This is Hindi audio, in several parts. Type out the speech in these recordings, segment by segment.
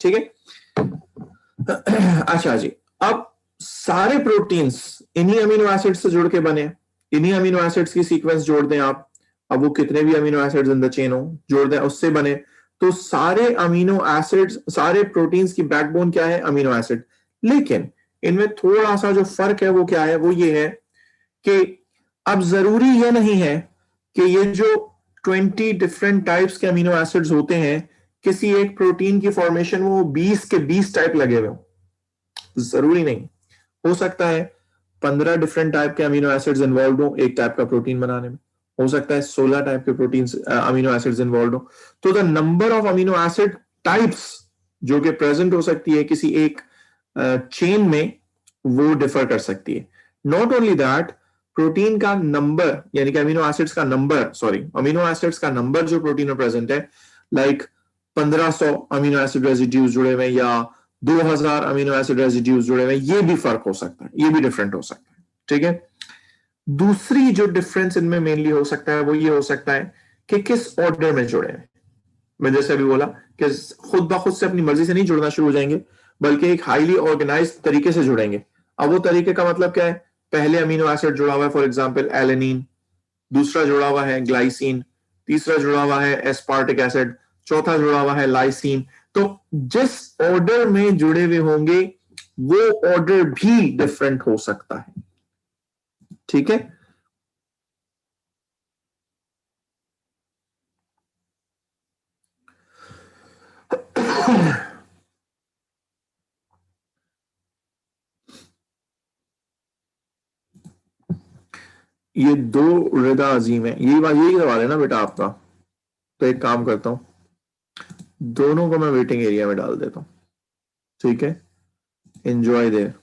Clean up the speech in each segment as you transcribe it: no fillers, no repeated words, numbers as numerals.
ठीक है। अच्छा जी, अब सारे प्रोटीन्स इन्हीं अमीनो एसिड से जुड़ के बने, इन्हीं अमीनो एसिड्स की सीक्वेंस जोड़ दें आप, अब वो कितने भी amino acids in the chain हो जोड़ दें उससे बने, तो सारे अमीनो एसिड्स, सारे प्रोटीन्स की बैकबोन क्या है? Amino acid. लेकिन इनमें थोड़ा सा जो फर्क है वो क्या है? वो ये है कि अब जरूरी ये नहीं है कि ये जो 20 डिफरेंट टाइप्स के अमीनो एसिड्स होते हैं, किसी एक प्रोटीन की फॉर्मेशन में वो 20 के 20 टाइप लगे हुए हो, जरूरी नहीं। हो सकता है 15 डिफरेंट टाइप के अमीनो एसिड्स इन्वॉल्व हो एक टाइप का प्रोटीन बनाने में, हो सकता है 16 टाइप के प्रोटीन अमीनो एसिड्स इन्वॉल्व हो। तो the number of amino acid types जो कि प्रेजेंट हो सकती है किसी एक चेन में, वो डिफर कर सकती है। नॉट ओनली दैट, प्रोटीन का नंबर यानी कि अमीनो एसिड्स का नंबर, सॉरी अमीनो एसिड्स का नंबर जो प्रोटीन में प्रेजेंट है, लाइक 1500 अमीनो एसिड रेजिड्यूज जुड़े हुए या 2000 अमीनो एसिड रेजिड्यूज जुड़े हुए, ये भी फर्क हो सकता है, ये भी डिफरेंट हो सकता है। ठीक है। दूसरी जो डिफरेंस इनमें मेनली हो सकता है वो ये हो सकता है कि किस ऑर्डर में जुड़े हैं। मैं जैसे अभी बोला कि खुद ब खुद से अपनी मर्जी से नहीं जुड़ना शुरू हो जाएंगे, बल्कि एक हाईली ऑर्गेनाइज तरीके से जुड़ेंगे। अब वो तरीके का मतलब क्या है? पहले अमीनो एसिड जुड़ा हुआ है फॉर एग्जांपल एलेनिन, दूसरा जुड़ा हुआ है ग्लाइसिन, तीसरा जुड़ा हुआ है एस्पार्टिक एसिड, चौथा जुड़ा हुआ है लाइसिन। तो जिस ऑर्डर में जुड़े हुए होंगे वो ऑर्डर भी डिफरेंट हो सकता है। ठीक है। ये दो रिदा अजीम है, यही बात, यही सवाल है ना बेटा आपका? तो एक काम करता हूं, दोनों को मैं वेटिंग एरिया में डाल देता हूं। ठीक है, एंजॉय देयर।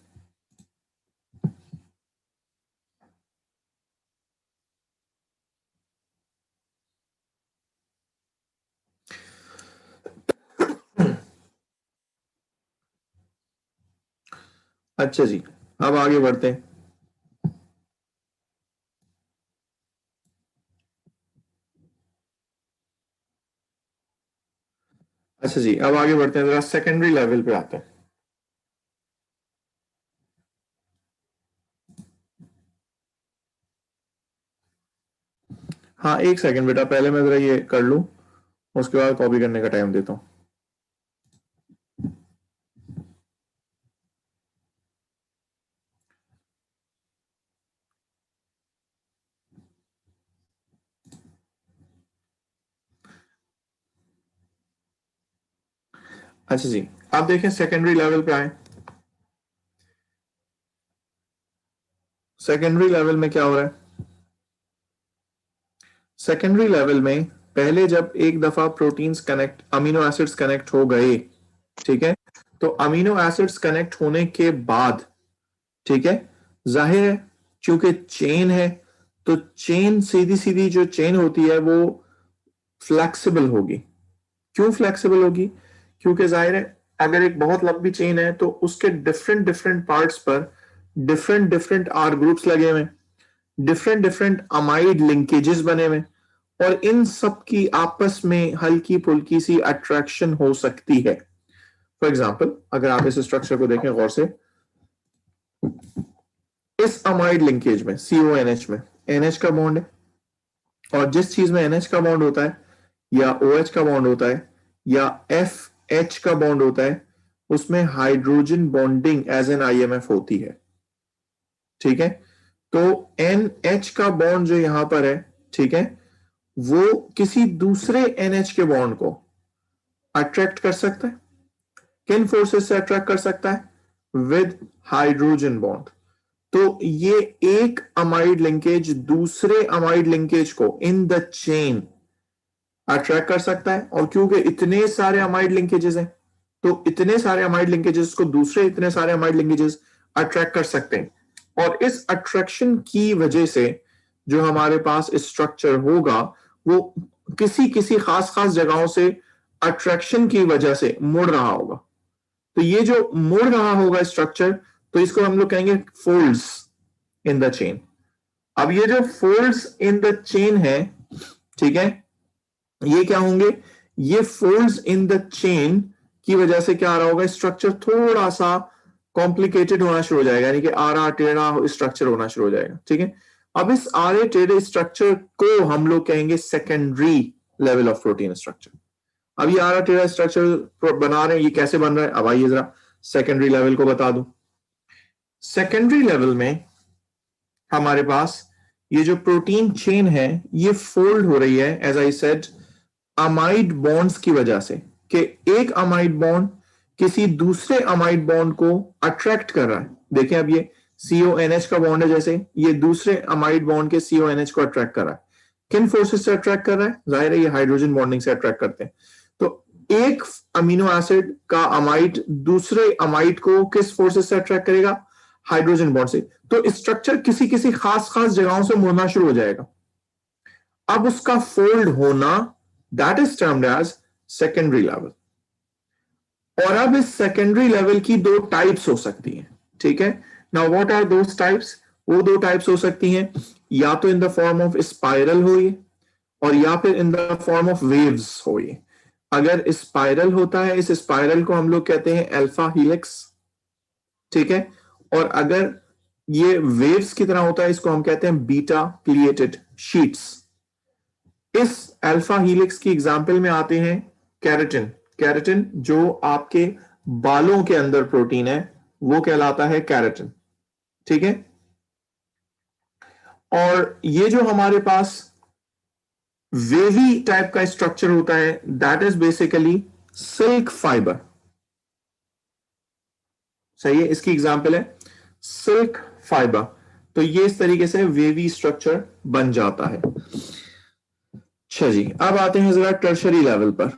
अच्छा जी, अब आगे बढ़ते हैं। अच्छा जी, अब आगे बढ़ते हैं, जरा सेकेंडरी लेवल पे आते हैं। हाँ एक सेकंड बेटा, पहले मैं जरा ये कर लूं, उसके बाद कॉपी करने का टाइम देता हूं। अच्छा जी, आप देखें सेकेंडरी लेवल पे आए। सेकेंडरी लेवल में क्या हो रहा है? सेकेंडरी लेवल में पहले जब एक दफा proteins connect, amino acids connect हो गए, ठीक है, तो अमीनो एसिड्स कनेक्ट होने के बाद, ठीक है, जाहिर है क्योंकि चेन है, तो चेन सीधी सीधी जो चेन होती है वो फ्लेक्सिबल होगी। क्यों फ्लेक्सिबल होगी? क्योंकि जाहिर है अगर एक बहुत लंबी चेन है तो उसके डिफरेंट डिफरेंट पार्ट्स पर डिफरेंट डिफरेंट आर ग्रुप्स लगे हुए, डिफरेंट डिफरेंट अमाइड लिंकेजेस बने हुए, और इन सब की आपस में हल्की फुल्की सी अट्रैक्शन हो सकती है। फॉर एग्जाम्पल अगर आप इस स्ट्रक्चर को देखें गौर से, इस अमाइड लिंकेज में CONH में NH का बॉन्ड है, और जिस चीज में NH का बॉन्ड होता है या OH का बॉन्ड होता है या FH का बॉन्ड होता है, उसमें hydrogen bonding as an IMF होती है। ठीक है, तो NH का बॉन्ड जो यहां पर है, ठीक है, वो किसी दूसरे NH के बॉन्ड को अट्रैक्ट कर सकता है। किन फोर्सेस से अट्रैक्ट कर सकता है? With hydrogen bond. तो ये एक अमाइड लिंकेज दूसरे अमाइड लिंकेज को इन द चेन अट्रैक्ट कर सकता है, और क्योंकि इतने सारे अमाइड लिंकेजेस हैं, तो इतने सारे अमाइड लिंकेजेस को दूसरे इतने सारे अमाइड लिंकेजेस अट्रैक्ट कर सकते हैं, और इस अट्रैक्शन की वजह से जो हमारे पास स्ट्रक्चर होगा वो किसी किसी खास खास जगहों से अट्रैक्शन की वजह से मुड़ रहा होगा। तो ये जो मुड़ रहा होगा स्ट्रक्चर, तो इसको हम लोग कहेंगे फोल्ड्स इन द चेन। अब ये जो फोल्ड्स इन द चेन है, ठीक है, ये क्या होंगे? ये फोल्ड्स इन द चेन की वजह से क्या आ रहा होगा, स्ट्रक्चर थोड़ा सा कॉम्प्लिकेटेड होना शुरू हो जाएगा, यानी कि आरा टेढ़ा स्ट्रक्चर होना शुरू हो जाएगा। ठीक है, अब इस आरे टेढ़े स्ट्रक्चर को हम लोग कहेंगे secondary level of protein structure. अब ये आरा टेढ़ा स्ट्रक्चर बना रहे हैं, ये कैसे बन रहा है, अब आइए जरा सेकेंडरी लेवल को बता दूं। सेकेंडरी लेवल में हमारे पास ये जो प्रोटीन चेन है ये फोल्ड हो रही है, as I said, amide bonds की वजह से, कि एक अमाइड बॉन्ड किसी दूसरे अमाइड बॉन्ड को अट्रैक्ट कर रहा है। देखें अब ये CONH का बॉन्ड है, जैसे ये दूसरे अमाइड बॉन्ड के CONH को अट्रैक्ट कर रहा है। किन फोर्सेस से अट्रैक्ट कर रहा है, जाहिर है ये हाइड्रोजन बॉन्डिंग से अट्रैक्ट करते हैं। तो एक अमीनो एसिड का अमाइड दूसरे अमाइड को किस फोर्सेस से अट्रैक्ट करेगा, हाइड्रोजन बॉन्ड से। तो स्ट्रक्चर किसी किसी खास खास जगहों से मुड़ना शुरू हो जाएगा। अब उसका फोल्ड होना, that is termed as secondary level. और अब इस सेकेंडरी लेवल की दो टाइप्स हो सकती हैं। ठीक है, now what are those types, वो दो टाइप्स हो सकती हैं, या तो in the form of spiral हो ये, और या फिर in the form of waves हो ये। अगर स्पाइरल होता है, इस स्पाइरल को हम लोग कहते हैं अल्फा हीलिक्स। ठीक है, और अगर ये वेव्स की तरह होता है, इसको हम कहते हैं बीटा प्लिएटेड शीट्स। इस अल्फा हीलिक्स की एग्जांपल में आते हैं केराटिन। केराटिन जो आपके बालों के अंदर प्रोटीन है वो कहलाता है केराटिन। ठीक है, और ये जो हमारे पास वेवी टाइप का स्ट्रक्चर होता है, that is basically silk fibre. सही है, इसकी एग्जांपल है सिल्क फाइबर। तो ये इस तरीके से वेवी स्ट्रक्चर बन जाता है। अच्छा जी, अब आते हैं जरा टर्शरी लेवल पर।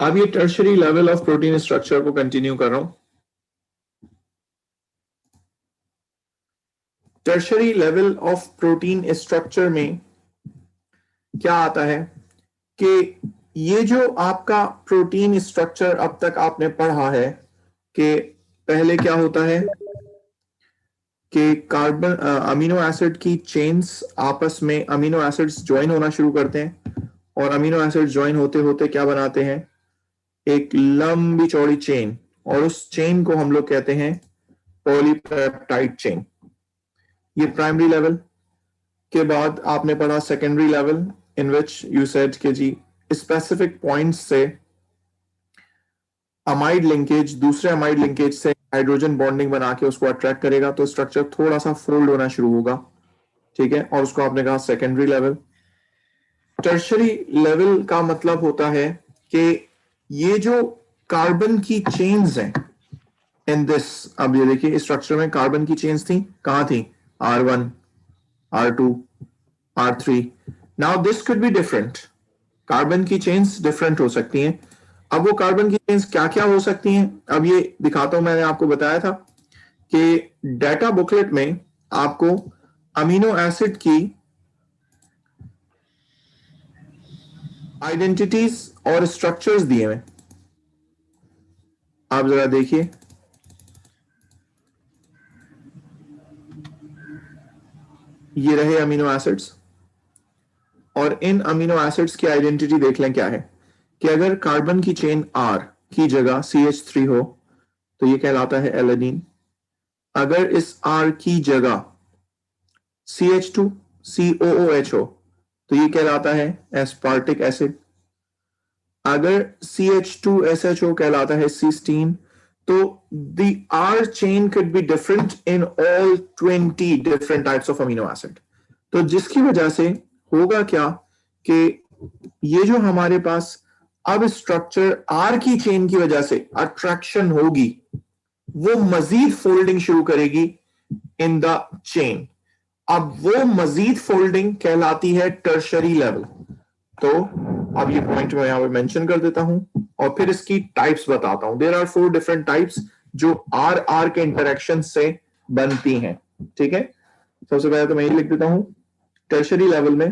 अब ये tertiary level of protein structure को कंटिन्यू कर रहा हूं। Tertiary level of protein structure में क्या आता है कि ये जो आपका प्रोटीन स्ट्रक्चर अब तक आपने पढ़ा है कि पहले क्या होता है कि कार्बन अमीनो एसिड की चेन्स आपस में अमीनो एसिड्स ज्वाइन होना शुरू करते हैं, और अमीनो एसिड ज्वाइन होते होते क्या बनाते हैं, एक लंबी चौड़ी चेन, और उस चेन को हम लोग कहते हैं पॉलीपेप्टाइड चेन। ये प्राइमरी लेवल के बाद आपने पढ़ा secondary level, in which you said कि जी स्पेसिफिक पॉइंट्स से अमाइड लिंकेज दूसरे अमाइड लिंकेज से हाइड्रोजन बॉन्डिंग बना के उसको अट्रैक्ट करेगा, तो स्ट्रक्चर थोड़ा सा फोल्ड होना शुरू होगा। ठीक है, और उसको आपने कहा सेकेंडरी लेवल। टर्शरी लेवल का मतलब होता है कि ये जो कार्बन की चेन्स हैं इन दिस, अब ये देखिए इस स्ट्रक्चर में कार्बन की चेन्स थी, कहां थी, R1, R2, R3। Now this could be different, carbon की चेन्स डिफरेंट हो सकती हैं। अब वो कार्बन की चेन्स क्या क्या हो सकती हैं, अब ये दिखाता हूं। मैंने आपको बताया था कि डाटा बुकलेट में आपको अमीनो एसिड की आइडेंटिटीज और स्ट्रक्चर्स दिए हुए। आप जरा देखिए, ये रहे अमीनो एसिड्स, और इन अमीनो एसिड्स की आइडेंटिटी देख लें क्या है कि अगर कार्बन की चेन R की जगह CH3 हो तो ये कहलाता है एलेनिन। अगर इस R की जगह CH2 COOH हो तो ये कहलाता है एस्पार्टिक एसिड। अगर CH2SH कहलाता है सिस्टीन। तो the R chain could be different in all 20 different types of amino acid। तो जिसकी वजह से होगा क्या कि ये जो हमारे पास अब स्ट्रक्चर आर की चेन की वजह से अट्रैक्शन होगी, वो मजीद फोल्डिंग शुरू करेगी इन द चेन। अब वो मजीद फोल्डिंग कहलाती है टर्शरी लेवल। तो अब ये पॉइंट मैं यहां पे मेंशन कर देता हूं और फिर इसकी टाइप्स बताता हूं। देयर आर 4 डिफरेंट टाइप्स जो आर आर के इंटरेक्शन से बनती हैं। ठीक है, सबसे पहले तो मैं ये लिख देता हूं टर्शरी लेवल में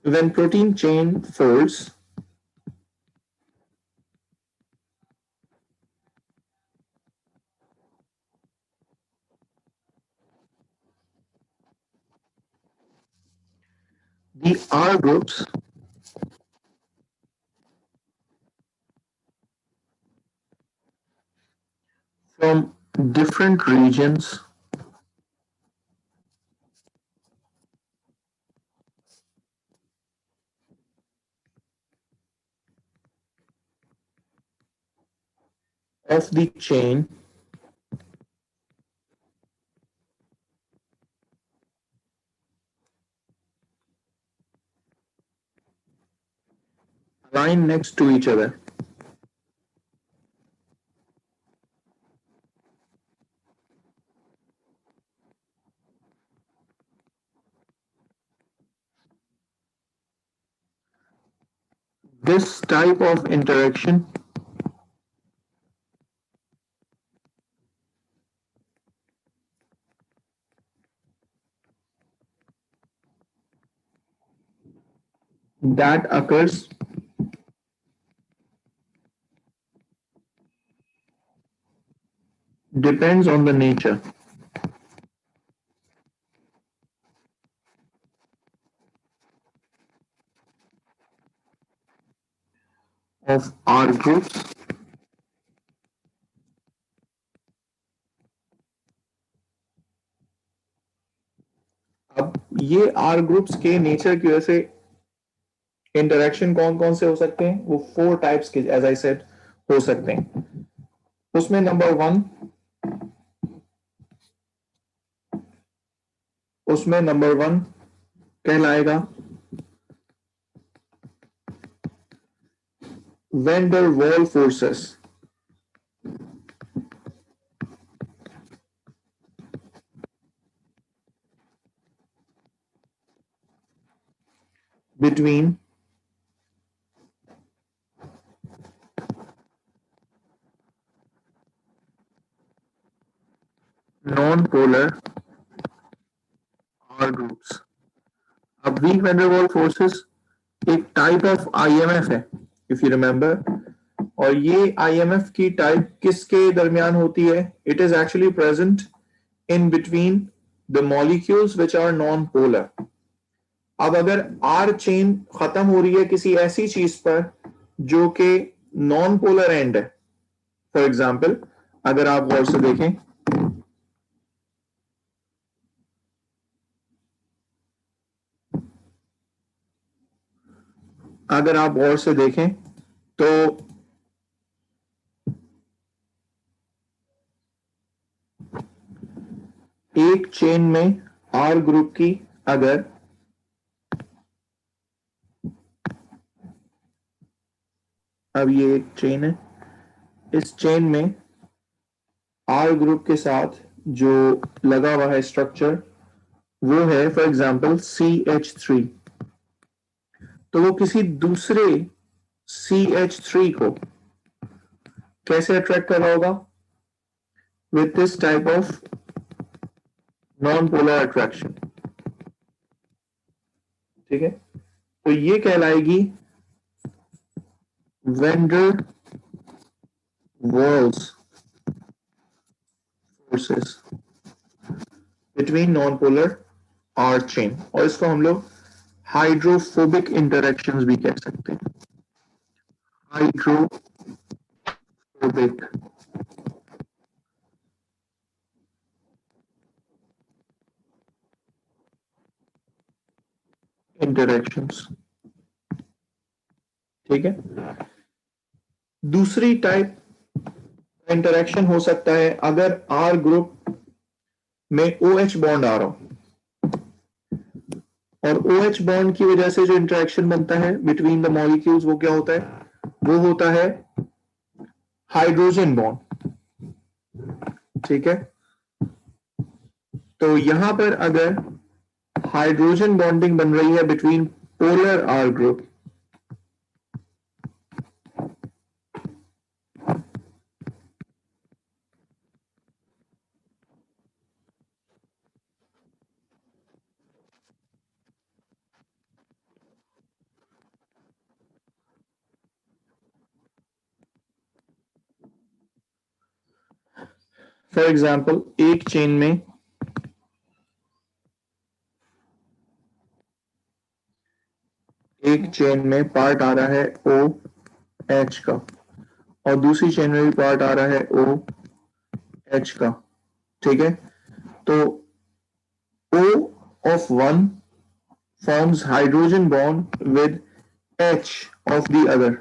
when protein chain folds, the R groups from different regions of the chain line next to each other. This type of interaction that occurs depends on the nature of R groups अब ये आर ग्रुप्स के नेचर की वजह से इंटरेक्शन कौन कौन से हो सकते हैं, वो 4 टाइप्स के एज आई सेड हो सकते हैं। उसमें नंबर वन कहलाएगा van der Waals forces. Between non-polar R groups। अब weak van der Waals forces एक टाइप ऑफ आईएमएफ है, इफ यू रिमेंबर। और ये आईएमएफ की टाइप किसके दरमियान होती है? It is actually present in between the molecules which are non polar. अब अगर आर चेन खत्म हो रही है किसी ऐसी चीज पर जो कि नॉन पोलर एंड है, फॉर एग्जाम्पल अगर आप गौर से देखें, अगर आप गौर से देखें तो एक चेन में आर ग्रुप की अगर अब ये एक चेन है, इस चेन में आर ग्रुप के साथ जो लगा हुआ है स्ट्रक्चर वो है फॉर एग्जाम्पल CH3। तो वो किसी दूसरे CH3 को कैसे अट्रैक्ट कर रहा होगा? With this type of non polar attraction. ठीक है, तो ये कहलाएगी van der Waals forces between non polar R chain, और इसको हम लोग हाइड्रोफोबिक इंटरेक्शंस भी कह सकते हैं। Hydrophobic interactions. ठीक है, दूसरी टाइप इंटरेक्शन हो सकता है अगर आर ग्रुप में OH बॉन्ड आ रहा हूं, और OH बॉन्ड की वजह से जो इंटरेक्शन बनता है बिटवीन द मॉलिक्यूल्स वो क्या होता है? वो होता है हाइड्रोजन बॉन्ड। ठीक है, तो यहां पर अगर हाइड्रोजन बॉन्डिंग बन रही है between polar R group, for example एक चेन में पार्ट आ रहा है OH का, और दूसरी चेन में भी पार्ट आ रहा है OH का। ठीक है, तो O of one forms hydrogen bond with H of the other।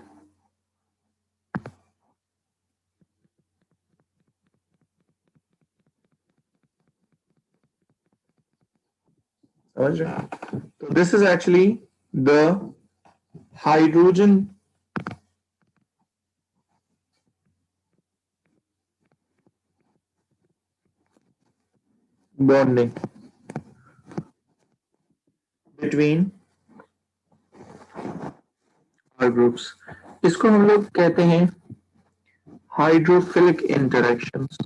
समझ रहे? तो this is actually the hydrogen bonding between R groups. इसको हम लोग कहते हैं हाइड्रोफिलिक इंटरेक्शंस।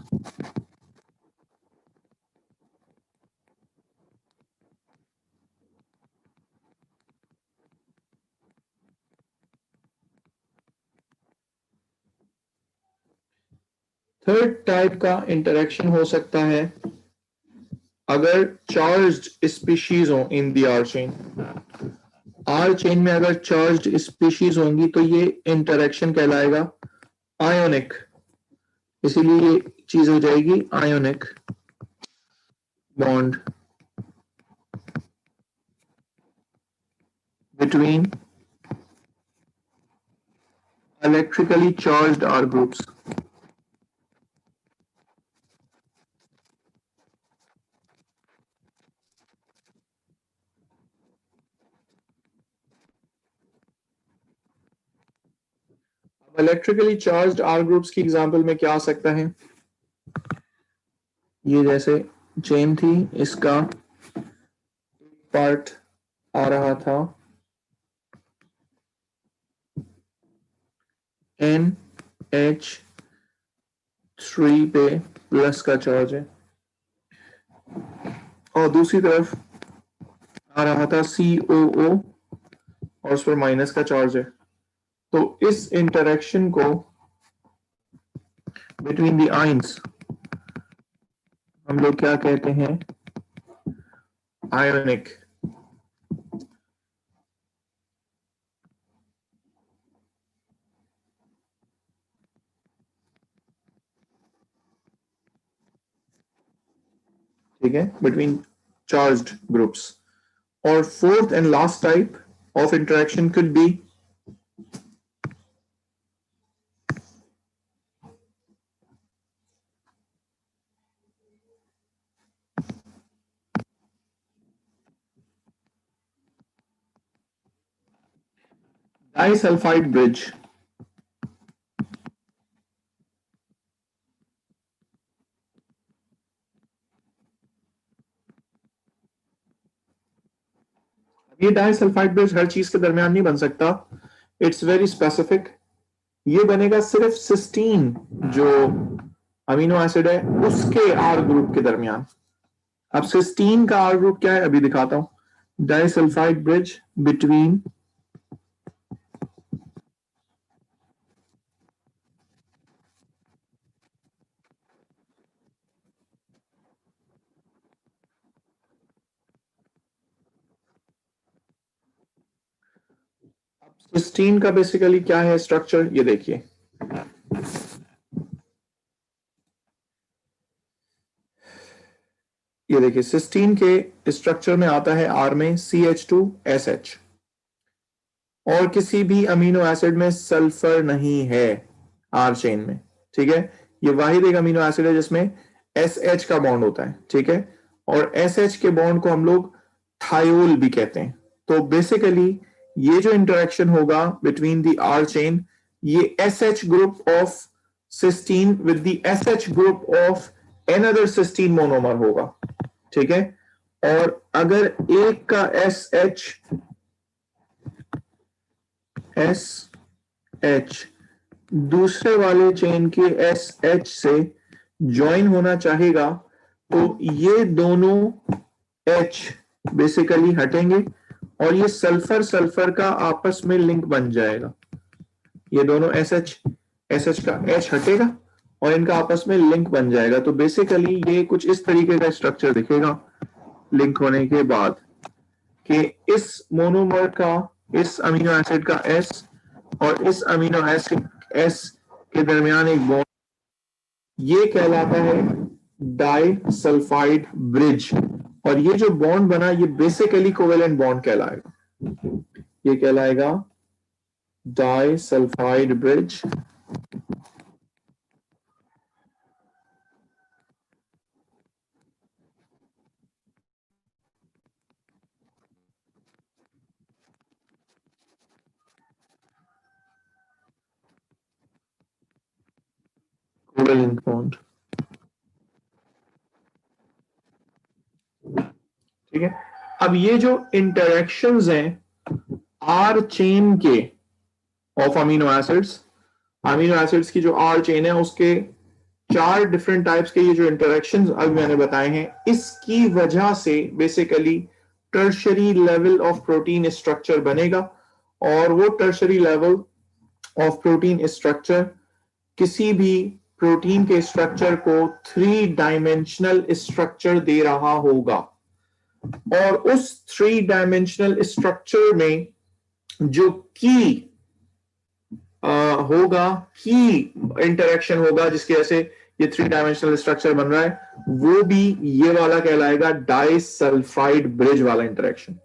थर्ड टाइप का इंटरेक्शन हो सकता है अगर चार्ज्ड स्पीशीज हो इन दी आर चेन। आर चेन में अगर चार्ज्ड स्पीशीज होंगी तो ये इंटरेक्शन कहलाएगा आयोनिक, इसीलिए ये चीज हो जाएगी ionic bond between electrically charged R groups. Electrically charged R groups की एग्जांपल में क्या आ सकता है? ये जैसे चेन थी, इसका पार्ट आ रहा था NH3 पे प्लस का चार्ज है, और दूसरी तरफ आ रहा था COO और उस पर माइनस का चार्ज है। तो इस इंटरेक्शन को बिटवीन द आयंस हम लोग क्या कहते हैं? आयोनिक। ठीक है, बिटवीन चार्ज्ड ग्रुप्स। और fourth and last type of interaction could be disulphide bridge. ये डाइसल्फाइड ब्रिज हर चीज के दरमियान नहीं बन सकता, इट्स वेरी स्पेसिफिक। ये बनेगा सिर्फ सिस्टीन जो अमीनो एसिड है उसके आर ग्रुप के दरमियान। अब सिस्टीन का आर ग्रुप क्या है अभी दिखाता हूं। डाइसल्फाइड ब्रिज बिटवीन सिस्टीन का बेसिकली क्या है स्ट्रक्चर, ये देखिए। ये देखिए सिस्टीन के स्ट्रक्चर में आता है आर में CH2SH, और किसी भी अमीनो एसिड में सल्फर नहीं है आर चेन में। ठीक है, ये वाहिद एक अमीनो एसिड है जिसमें SH का बॉन्ड होता है, ठीक है, और SH के बॉन्ड को हम लोग थायोल भी कहते हैं। तो बेसिकली ये जो इंटरेक्शन होगा बिटवीन द R चेन, ये SH group of cysteine with the SH group of another cysteine monomer होगा, ठीक है। और अगर एक का SH दूसरे वाले चेन के SH से ज्वाइन होना चाहेगा तो ये दोनों H बेसिकली हटेंगे और ये सल्फर सल्फर का आपस में लिंक बन जाएगा। ये दोनों SH का H हटेगा और इनका आपस में लिंक बन जाएगा। तो बेसिकली ये कुछ इस तरीके का स्ट्रक्चर दिखेगा लिंक होने के बाद कि इस मोनोमर का, इस अमीनो एसिड का S और इस अमीनो एसिड S के दरमियान एक बॉन्ड, ये कहलाता है डाइसल्फाइड ब्रिज। और ये जो बॉन्ड बना ये बेसिकली कोवेलेंट बॉन्ड कहलाएगा, ये कहलाएगा डाइसल्फाइड ब्रिज। कोवेलेंट बॉन्ड, ठीक है। अब ये जो इंटरेक्शंस हैं आर चेन के ऑफ अमीनो एसिड्स की जो आर चेन है उसके 4 डिफरेंट टाइप्स के ये जो इंटरेक्शंस अभी मैंने बताए हैं, इसकी वजह से basically tertiary level of protein structure बनेगा। और वो tertiary level of protein structure किसी भी प्रोटीन के स्ट्रक्चर को 3 डायमेंशनल स्ट्रक्चर दे रहा होगा। और उस 3 डायमेंशनल स्ट्रक्चर में जो की होगा, की इंटरेक्शन होगा जिसकी वजह से ये 3 डायमेंशनल स्ट्रक्चर बन रहा है, वो भी ये वाला कहलाएगा डाइसल्फाइड ब्रिज वाला इंटरेक्शन।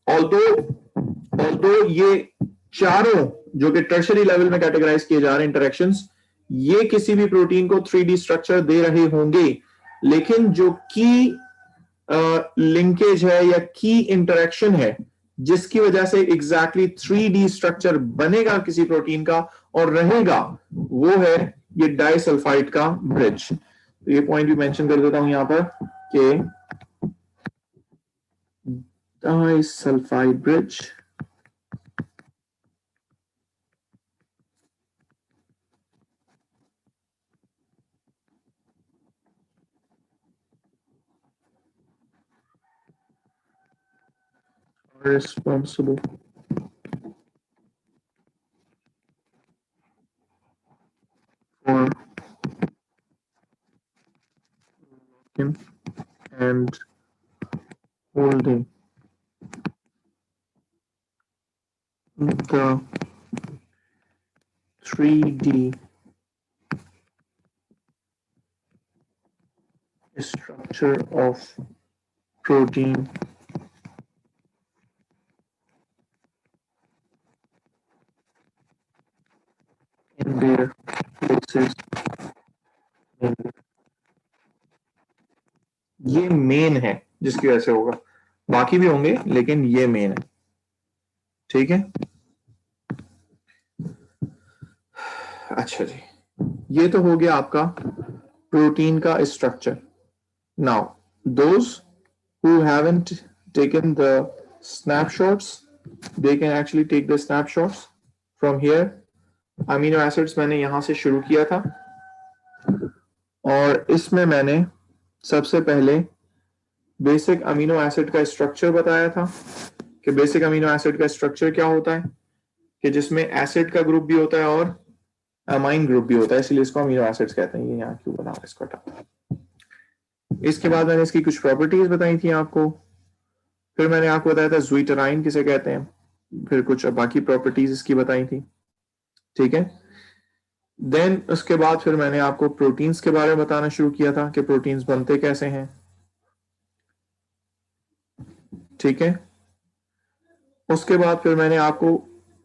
ऑल्दो ये चारों जो कि टर्शरी लेवल में कैटेगराइज किए जा रहे हैं इंटरेक्शंस, ये किसी भी प्रोटीन को 3D स्ट्रक्चर दे रहे होंगे, लेकिन जो की लिंकेज है या की इंटरेक्शन है जिसकी वजह से एग्जैक्टली 3D स्ट्रक्चर बनेगा किसी प्रोटीन का और रहेगा, वो है ये डाइसल्फाइड का ब्रिज। तो ये पॉइंट भी मेंशन कर देता हूं यहां पर कि disulphide bridge responsible for and holding the 3D structure of protein in their places। ये मेन है जिसकी वजह से होगा, बाकी भी होंगे लेकिन ये मेन है, ठीक है। अच्छा जी, ये तो हो गया आपका प्रोटीन का structure. Now those who haven't taken the snapshots, they can actually take the snapshots from here. Amino acids मैंने यहां से शुरू किया था और इसमें मैंने सबसे पहले बेसिक अमीनो एसिड का स्ट्रक्चर बताया था कि बेसिक अमीनो एसिड का स्ट्रक्चर क्या होता है, कि जिसमें एसिड का ग्रुप भी होता है और अमाइन ग्रुप भी होता है, इसलिए इसको अमीनो एसिड्स कहते हैं। ये यहाँ क्यों बना इसको हटा। इसके बाद मैंने इसकी कुछ प्रॉपर्टीज बताई थी आपको, फिर मैंने आपको बताया था ज़्विटराइन किसे कहते हैं, फिर कुछ बाकी प्रॉपर्टीज इसकी बताई थी, ठीक है। देन उसके बाद फिर मैंने आपको प्रोटीन्स के बारे में बताना शुरू किया था कि प्रोटीन्स बनते कैसे हैं, ठीक है। उसके बाद फिर मैंने आपको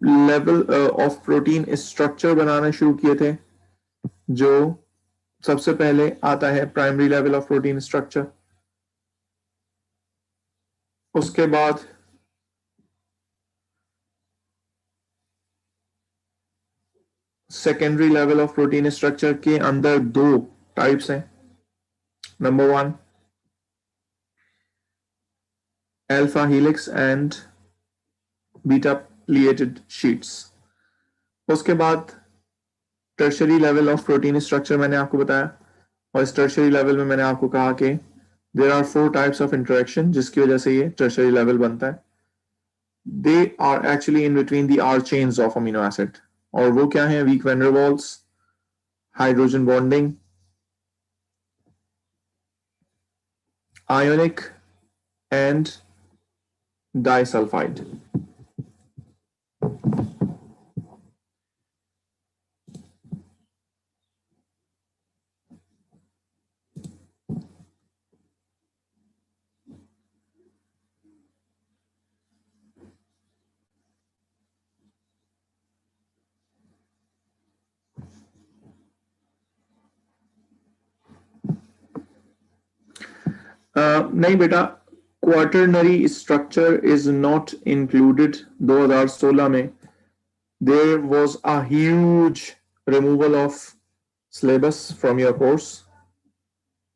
लेवल ऑफ प्रोटीन स्ट्रक्चर बनाना शुरू किए थे जो सबसे पहले आता है primary level of protein structure, उसके बाद secondary level of protein structure के अंदर दो टाइप्स हैं। Number one alpha helix and beta pleated sheets. उसके बाद tertiary level of protein structure मैंने आपको बताया, और इस टर्शरी लेवल में मैंने आपको कहा कि there are 4 types of interaction जिसकी वजह से ये टर्शरी लेवल बनता है। They are actually in between the R chains of amino acid, और वो क्या है? Weak van der Waals, hydrogen bonding, ionic and disulphide. नहीं बेटा, quaternary structure is not included 2016 में। There was a huge removal of syllabus from your course,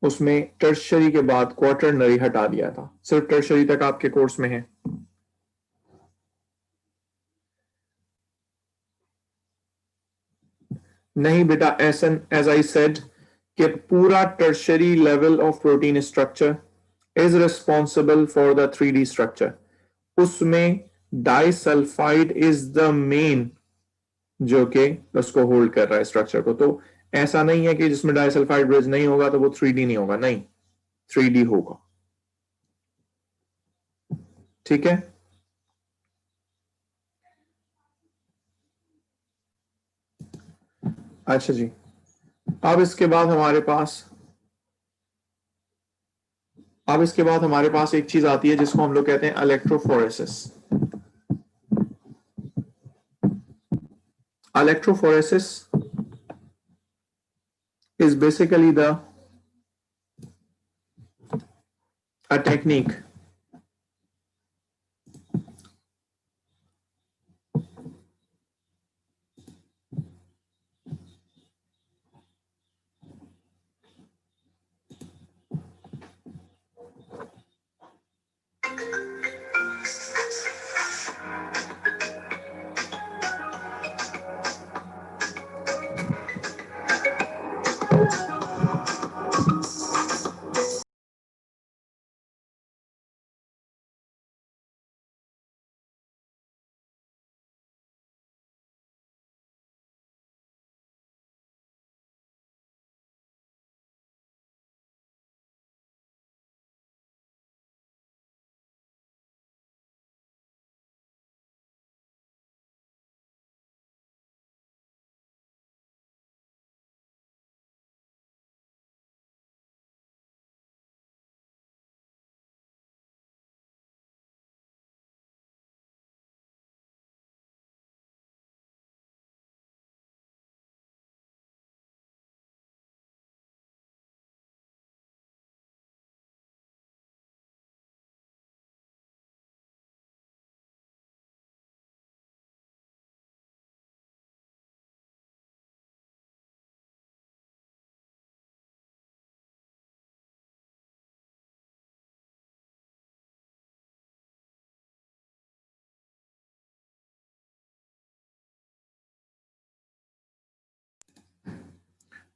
उसमें टर्शरी के बाद क्वार्टरनरी हटा दिया था, सिर्फ टर्शरी तक आपके कोर्स में है। नहीं बेटा, एज आई सेड कि पूरा tertiary level of protein structure is responsible for the 3D structure. उसमें डाइसल्फाइड इज द मेन जो कि उसको होल्ड कर रहा है स्ट्रक्चर को। तो ऐसा नहीं है कि जिसमें डाइसल्फाइड ब्रिज नहीं होगा तो वो 3D नहीं होगा, नहीं, 3D होगा। ठीक है, अच्छा जी। अब इसके बाद हमारे पास एक चीज आती है जिसको हम लोग कहते हैं electrophoresis. Electrophoresis is basically a technique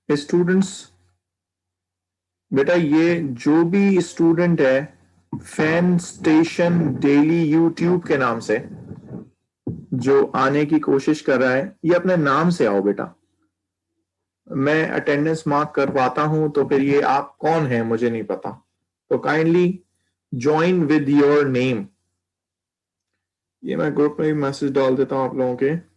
students. बेटा ये जो भी स्टूडेंट है फैन स्टेशन डेली यूट्यूब के नाम से जो आने की कोशिश कर रहा है, ये अपने नाम से आओ बेटा। मैं अटेंडेंस मार्क करवाता हूं तो फिर ये आप कौन है मुझे नहीं पता, तो kindly join with your name. ये मैं ग्रुप में भी मैसेज डाल देता हूं आप लोगों के।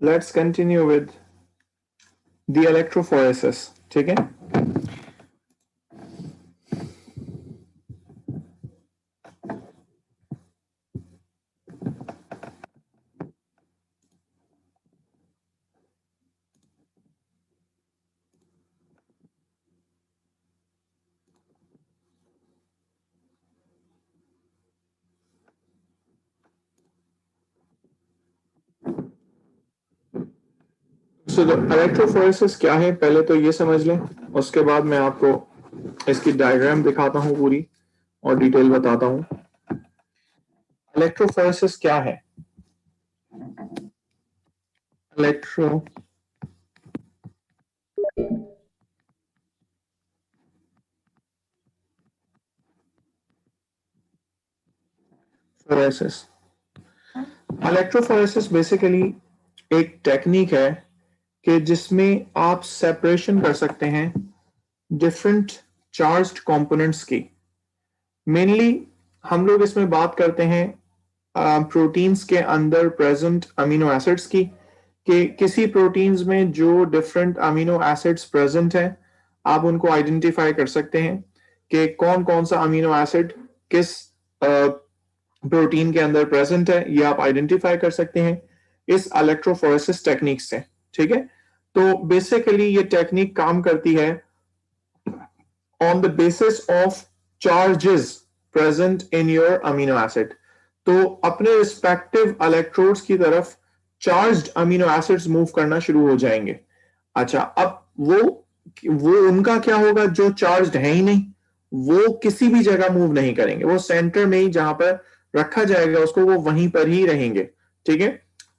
Let's continue with the electrophoresis. ठीक है? So इलेक्ट्रोफोरेसिस क्या है पहले तो ये समझ लें, उसके बाद मैं आपको इसकी डायग्राम दिखाता हूं पूरी और डिटेल बताता हूं। इलेक्ट्रोफोरेसिस क्या है? इलेक्ट्रोफोरेसिस इलेक्ट्रोफोरेसिस बेसिकली एक टेक्निक है कि जिसमें आप सेपरेशन कर सकते हैं डिफरेंट चार्ज्ड कंपोनेंट्स की। मेनली हम लोग इसमें बात करते हैं प्रोटीन्स के अंदर प्रेजेंट अमीनो एसिड्स की, कि किसी प्रोटीन्स में जो डिफरेंट अमीनो एसिड्स प्रेजेंट हैं आप उनको आइडेंटिफाई कर सकते हैं कि कौन कौन सा अमीनो एसिड किस प्रोटीन के अंदर प्रेजेंट है, ये आप आइडेंटिफाई कर सकते हैं इस इलेक्ट्रोफोरेसिस टेक्निक से। ठीक है, तो बेसिकली ये टेक्निक काम करती है on the basis of charges present in your amino acid। तो अपने रिस्पेक्टिव इलेक्ट्रोड्स की तरफ चार्ज्ड अमीनो एसिड्स मूव करना शुरू हो जाएंगे। अच्छा, अब वो उनका क्या होगा? जो चार्ज्ड है ही नहीं वो किसी भी जगह मूव नहीं करेंगे, वो सेंटर में ही जहां पर रखा जाएगा उसको वो वहीं पर ही रहेंगे। ठीक है,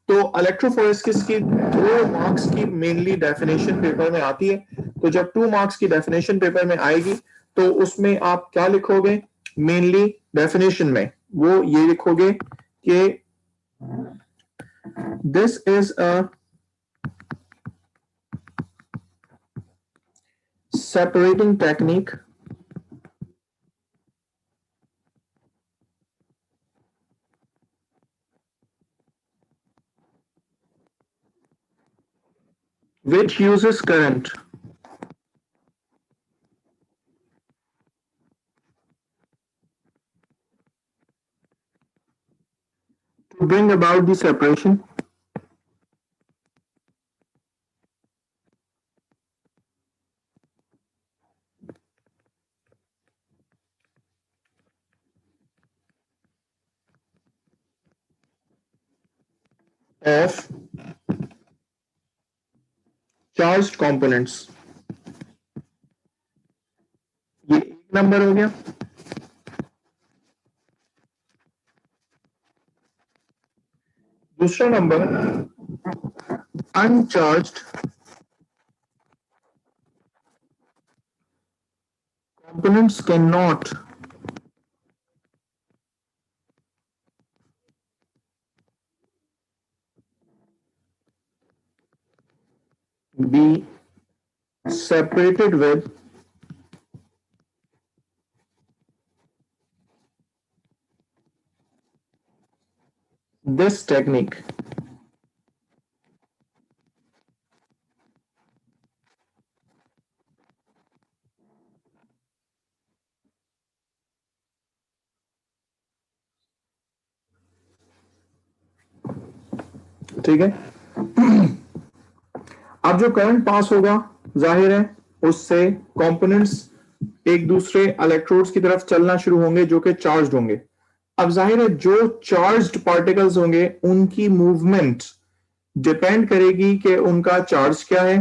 तो इलेक्ट्रोफोरेसिस की 2 मार्क्स की मेनली डेफिनेशन पेपर में आती है। तो जब 2 मार्क्स की डेफिनेशन पेपर में आएगी तो उसमें आप क्या लिखोगे? मेनली डेफिनेशन में वो ये लिखोगे कि this is a separating technique which uses current to bring about the separation of charged components. ये एक नंबर हो गया। दूसरा number, uncharged components cannot be separated with this technique. ठीक है। अब जो करंट पास होगा, जाहिर है उससे कंपोनेंट्स एक दूसरे इलेक्ट्रोड्स की तरफ चलना शुरू होंगे जो कि चार्ज्ड होंगे। अब जाहिर है जो चार्ज्ड पार्टिकल्स होंगे उनकी मूवमेंट डिपेंड करेगी कि उनका चार्ज क्या है।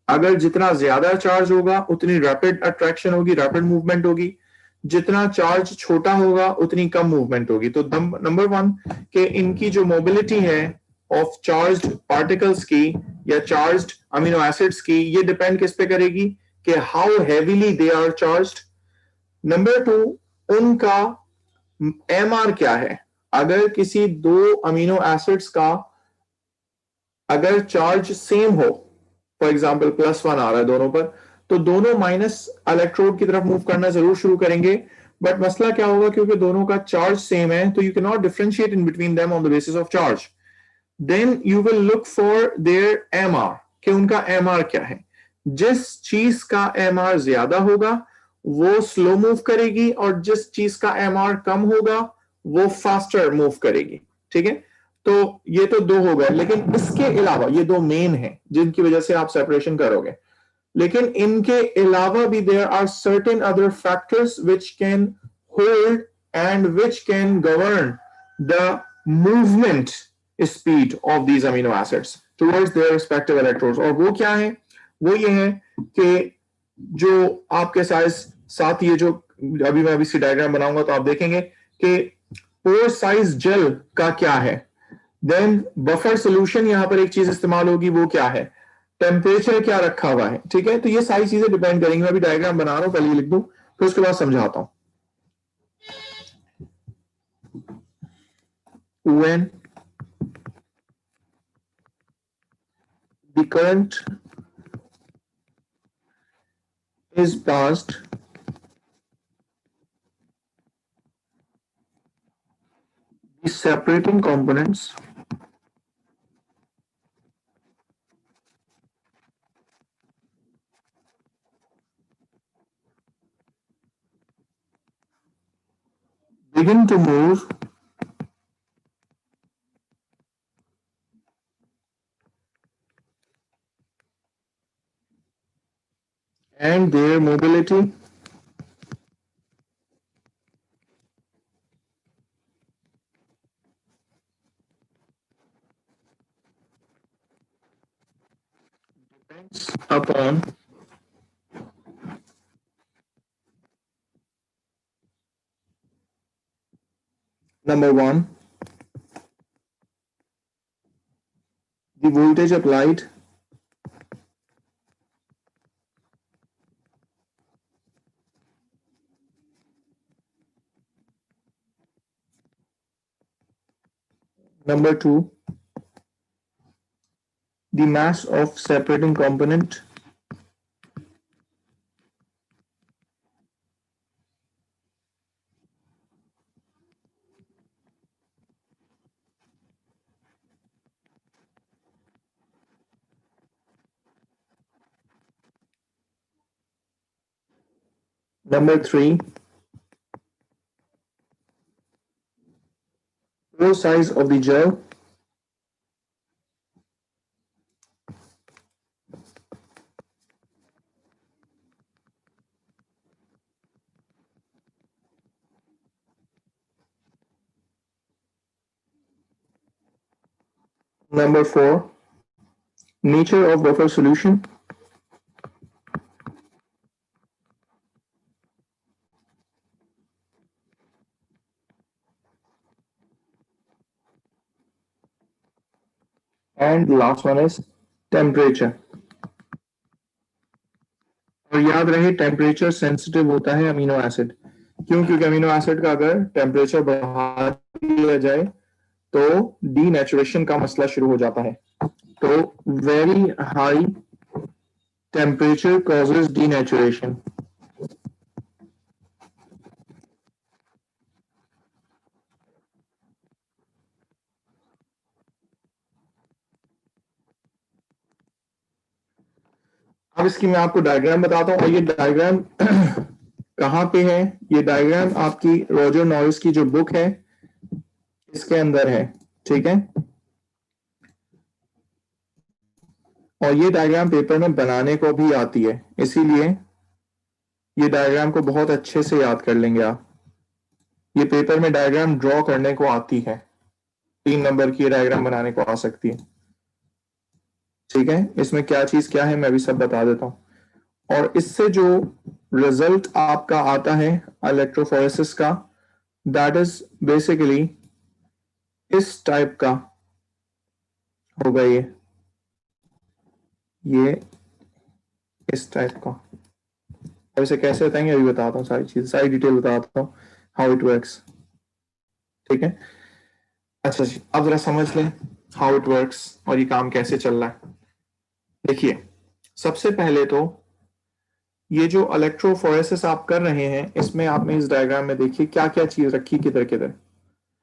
अगर जितना ज्यादा चार्ज होगा उतनी रैपिड अट्रैक्शन होगी, रैपिड मूवमेंट होगी। जितना चार्ज छोटा होगा उतनी कम मूवमेंट होगी। तो नंबर वन के इनकी जो मोबिलिटी है ऑफ चार्ज्ड पार्टिकल्स की या चार्ज्ड अमीनो एसिड्स की, ये डिपेंड किस पे करेगी कि how heavily they are charged. Number two, उनका एमआर क्या है। अगर किसी दो अमीनो एसिड्स का अगर चार्ज सेम हो, फॉर एग्जाम्पल +1 आ रहा है दोनों पर, तो दोनों माइनस इलेक्ट्रोड की तरफ मूव करना जरूर शुरू करेंगे। बट मसला क्या होगा, क्योंकि दोनों का चार्ज सेम है तो you can not differentiate in between them on the basis of charge. Then you will look for their MR, कि उनका एमआर क्या है। जिस चीज का एमआर ज्यादा होगा वो स्लो मूव करेगी, और जिस चीज का एमआर कम होगा वो फास्टर मूव करेगी। ठीक है। तो ये तो दो हो गए, लेकिन इसके अलावा ये दो मेन हैं जिनकी वजह से आप सेपरेशन करोगे। लेकिन इनके अलावा भी there are certain other factors which can hold and which can govern the movement speed of these amino acids towards their respective electrodes. और वो क्या है? वो ये है कि जो आपके साथ ये जो अभी मैं इसकी डायग्राम बनाऊंगा तो आप देखेंगे कि पोर साइज जेल का क्या है। देन बफर सोल्यूशन यहां पर एक चीज इस्तेमाल होगी, वो क्या है, टेम्परेचर क्या रखा हुआ है। ठीक है। तो ये सारी चीजें डिपेंड करेंगी। मैं अभी डायग्राम बना रहा हूं, पहले लिख दूं फिर उसके बाद समझाता हूं। When the current is passed, the separating components begin to move and their mobility depends upon number one, the voltage applied, number two, the mass of separating component, number three, pore size of the gel, Number 4, nature of buffer solution. And the last one is temperature. और याद रहे टेम्परेचर सेंसिटिव होता है अमीनो एसिड। क्यों? क्योंकि अमीनो एसिड का अगर टेम्परेचर बढ़ा दिया जाए तो डीनेचुरेशन का मसला शुरू हो जाता है। तो very high temperature causes denaturation. अब इसकी मैं आपको डायग्राम बताता हूं, और ये डायग्राम कहां पे है? ये डायग्राम आपकी रॉजर नॉरिस की जो बुक है इसके अंदर है, ठीक है। और ये डायग्राम पेपर में बनाने को भी आती है, इसीलिए ये डायग्राम को बहुत अच्छे से याद कर लेंगे आप। ये पेपर में डायग्राम ड्रॉ करने को आती है, 3 नंबर की डायग्राम बनाने को आ सकती है, ठीक है। इसमें क्या चीज क्या है मैं भी सब बता देता हूं। और इससे जो रिजल्ट आपका आता है इलेक्ट्रोफोरेसिस का, दैट इज बेसिकली इस टाइप का होगा। ये इस टाइप का। अब इसे कैसे बताएंगे अभी बताता हूँ, सारी चीज सारी डिटेल बताता हूँ, हाउ इट वर्क्स, ठीक है। अच्छा जी, अब जरा समझ लें हाउ इट वर्क्स और ये काम कैसे चल रहा है। देखिए, सबसे पहले तो ये जो इलेक्ट्रोफोरेसिस आप कर रहे हैं, इसमें आपने इस डायग्राम में देखिए क्या क्या चीज रखी किधर किधर।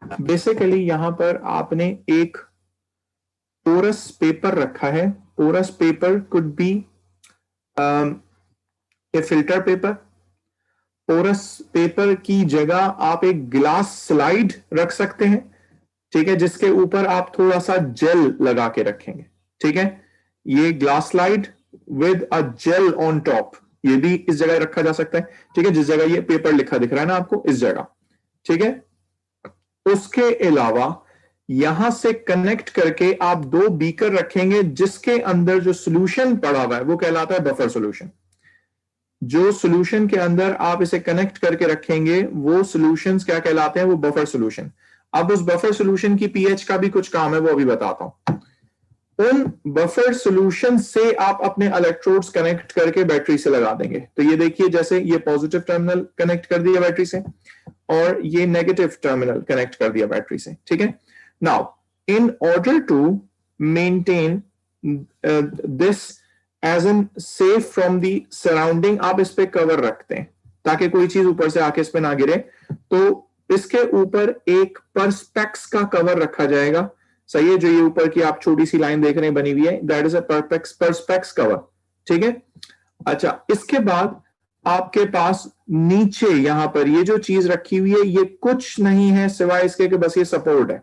बेसिकली यहां पर आपने एक पोरस पेपर रखा है। Porous paper could be a filter paper. Porous paper की जगह आप एक ग्लास स्लाइड रख सकते हैं, ठीक है, जिसके ऊपर आप थोड़ा सा जेल लगा के रखेंगे, ठीक है। ये glass slide with a gel on top, ये भी इस जगह रखा जा सकता है, ठीक है, जिस जगह ये पेपर लिखा दिख रहा है ना आपको, इस जगह, ठीक है। उसके अलावा यहां से कनेक्ट करके आप 2 बीकर रखेंगे, जिसके अंदर जो सोल्यूशन पड़ा हुआ है वो कहलाता है बफर सोल्यूशन। जो सोल्यूशन के अंदर आप इसे कनेक्ट करके रखेंगे वो सॉल्यूशंस क्या कहलाते हैं? वो बफर सोल्यूशन। अब उस बफर सोल्यूशन की पीएच का भी कुछ काम है, वो अभी बताता हूं। उन बफर सोल्यूशन से आप अपने इलेक्ट्रोड्स कनेक्ट करके बैटरी से लगा देंगे। तो ये देखिए, जैसे ये पॉजिटिव टर्मिनल कनेक्ट कर दिया बैटरी से और ये नेगेटिव टर्मिनल कनेक्ट कर दिया बैटरी से, ठीक है। Now in order to maintain this as an safe from the surrounding, आप इस पे कवर रखते हैं ताकि कोई चीज ऊपर से आके इस पे ना गिरे। तो इसके ऊपर एक परस्पेक्स का कवर रखा जाएगा, सही है। जो ये ऊपर की आप छोटी सी लाइन देख रहे हैं बनी हुई है, that is a Perspex cover, ठीक है। अच्छा, इसके बाद आपके पास नीचे यहां पर ये जो चीज रखी हुई है, ये कुछ नहीं है सिवाय इसके कि बस ये सपोर्ट है,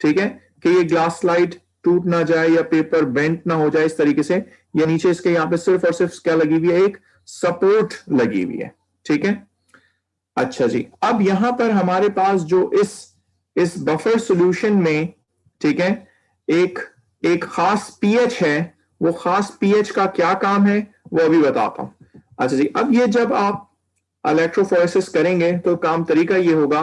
ठीक है, कि ये ग्लास स्लाइड टूट ना जाए या पेपर बेंट ना हो जाए इस तरीके से। ये नीचे इसके यहां पे सिर्फ और सिर्फ क्या लगी हुई है? एक सपोर्ट लगी हुई है, ठीक है। अच्छा जी, अब यहां पर हमारे पास जो इस बफर सॉल्यूशन में, ठीक है, एक एक खास पीएच है। वो खास पीएच का क्या काम है वो अभी बताता हूं। अच्छा जी, अब ये जब आप इलेक्ट्रोफोरेसिस करेंगे तो काम तरीका ये होगा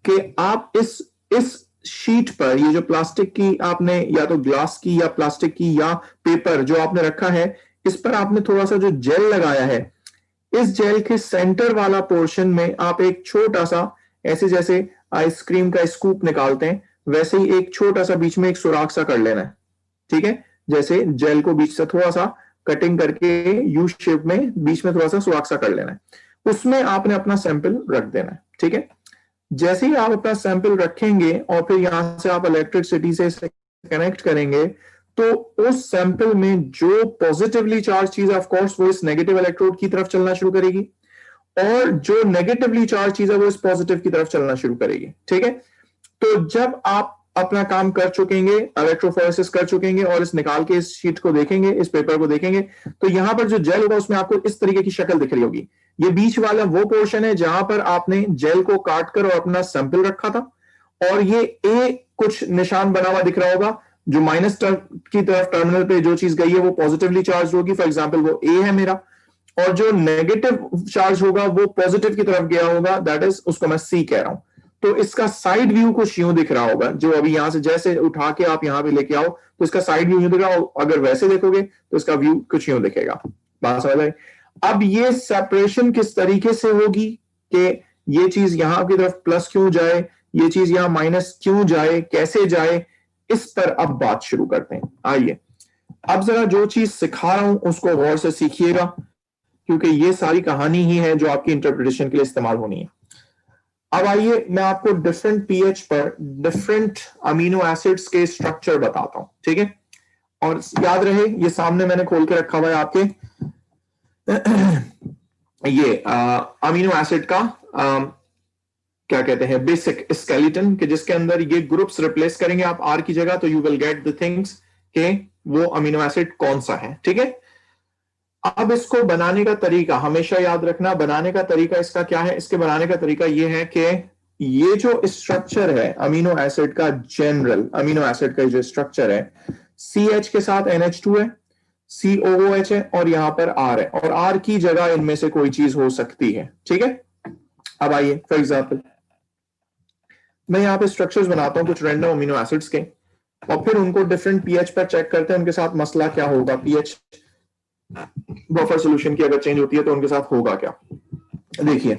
कि आप इस शीट पर, ये जो प्लास्टिक की आपने या तो ग्लास की या प्लास्टिक की या पेपर जो आपने रखा है, इस पर आपने थोड़ा सा जो जेल लगाया है, इस जेल के सेंटर वाला पोर्शन में आप एक छोटा सा, ऐसे जैसे आइसक्रीम का स्कूप निकालते हैं वैसे ही एक छोटा सा बीच में एक सुराख सा कर लेना है, ठीक है। जैसे जेल को बीच से थोड़ा सा कटिंग करके यू शेप में बीच में थोड़ा सा सुराख सा कर लेना है, उसमें आपने अपना सैंपल रख देना है, ठीक है। जैसे ही आप अपना सैंपल रखेंगे और फिर यहां से आप इलेक्ट्रिसिटी से कनेक्ट करेंगे, तो उस सैंपल में जो पॉजिटिवली चार्ज चीज ऑफ कोर्स वो इस नेगेटिव इलेक्ट्रोड की तरफ चलना शुरू करेगी, और जो नेगेटिवली चार्ज चीज है वो इस पॉजिटिव की तरफ चलना शुरू करेगी, ठीक है। तो जब आप अपना काम कर चुकेंगे, इलेक्ट्रोफोरेसिस कर चुकेंगे और इस निकाल के इस शीट को देखेंगे, इस पेपर को देखेंगे, तो यहां पर जो जेल होगा उसमें आपको इस तरीके की शक्ल दिख रही होगी। ये बीच वाला वो पोर्शन है जहां पर आपने जेल को काट कर और अपना सैंपल रखा था, और ये ए कुछ निशान बना हुआ दिख रहा होगा, जो माइनस की तरफ टर्मिनल पे जो चीज गई है वो पॉजिटिवली चार्ज होगी, फॉर एग्जाम्पल वो ए है मेरा, और जो नेगेटिव चार्ज होगा वो पॉजिटिव की तरफ गया होगा, दैट इज उसको मैं सी कह रहा हूं। तो इसका साइड व्यू कुछ यूं दिख रहा होगा, जो अभी यहां से जैसे उठा के आप यहां पे लेके आओ तो इसका साइड व्यू यूं दिख रहा हो, अगर वैसे देखोगे तो इसका व्यू कुछ यूं दिखेगा। बात समझ आई? अब ये सेपरेशन किस तरीके से होगी कि ये चीज यहां की तरफ प्लस क्यों जाए, ये चीज यहां माइनस क्यों जाए, कैसे जाए, इस पर अब बात शुरू करते हैं। आइए अब जरा जो चीज सिखा रहा हूं उसको गौर से सीखिएगा, क्योंकि ये सारी कहानी ही है जो आपकी इंटरप्रिटेशन के लिए इस्तेमाल होनी है। अब आइए मैं आपको डिफरेंट पीएच पर डिफरेंट अमीनो एसिड्स के स्ट्रक्चर बताता हूं, ठीक है? और याद रहे ये सामने मैंने खोल के रखा हुआ है आपके ये अमीनो एसिड का क्या कहते हैं, बेसिक स्केलेटन, के जिसके अंदर ये ग्रुप्स रिप्लेस करेंगे आप आर की जगह, तो you will get the things के वो अमीनो एसिड कौन सा है, ठीक है? अब इसको बनाने का तरीका हमेशा याद रखना, बनाने का तरीका इसका क्या है? इसके बनाने का तरीका ये है कि ये जो स्ट्रक्चर है अमीनो एसिड का, जनरल अमीनो एसिड का जो स्ट्रक्चर है, CH के साथ NH2 है, COOH है और यहां पर R है, और R की जगह इनमें से कोई चीज हो सकती है, ठीक है? अब आइए फॉर एग्जाम्पल मैं यहां पे स्ट्रक्चर्स बनाता हूं कुछ रैंडम अमीनो एसिड्स के, और फिर उनको डिफरेंट पीएच पर चेक करते हैं उनके साथ मसला क्या होगा, पीएच बफर सॉल्यूशन की अगर चेंज होती है तो उनके साथ होगा क्या। देखिए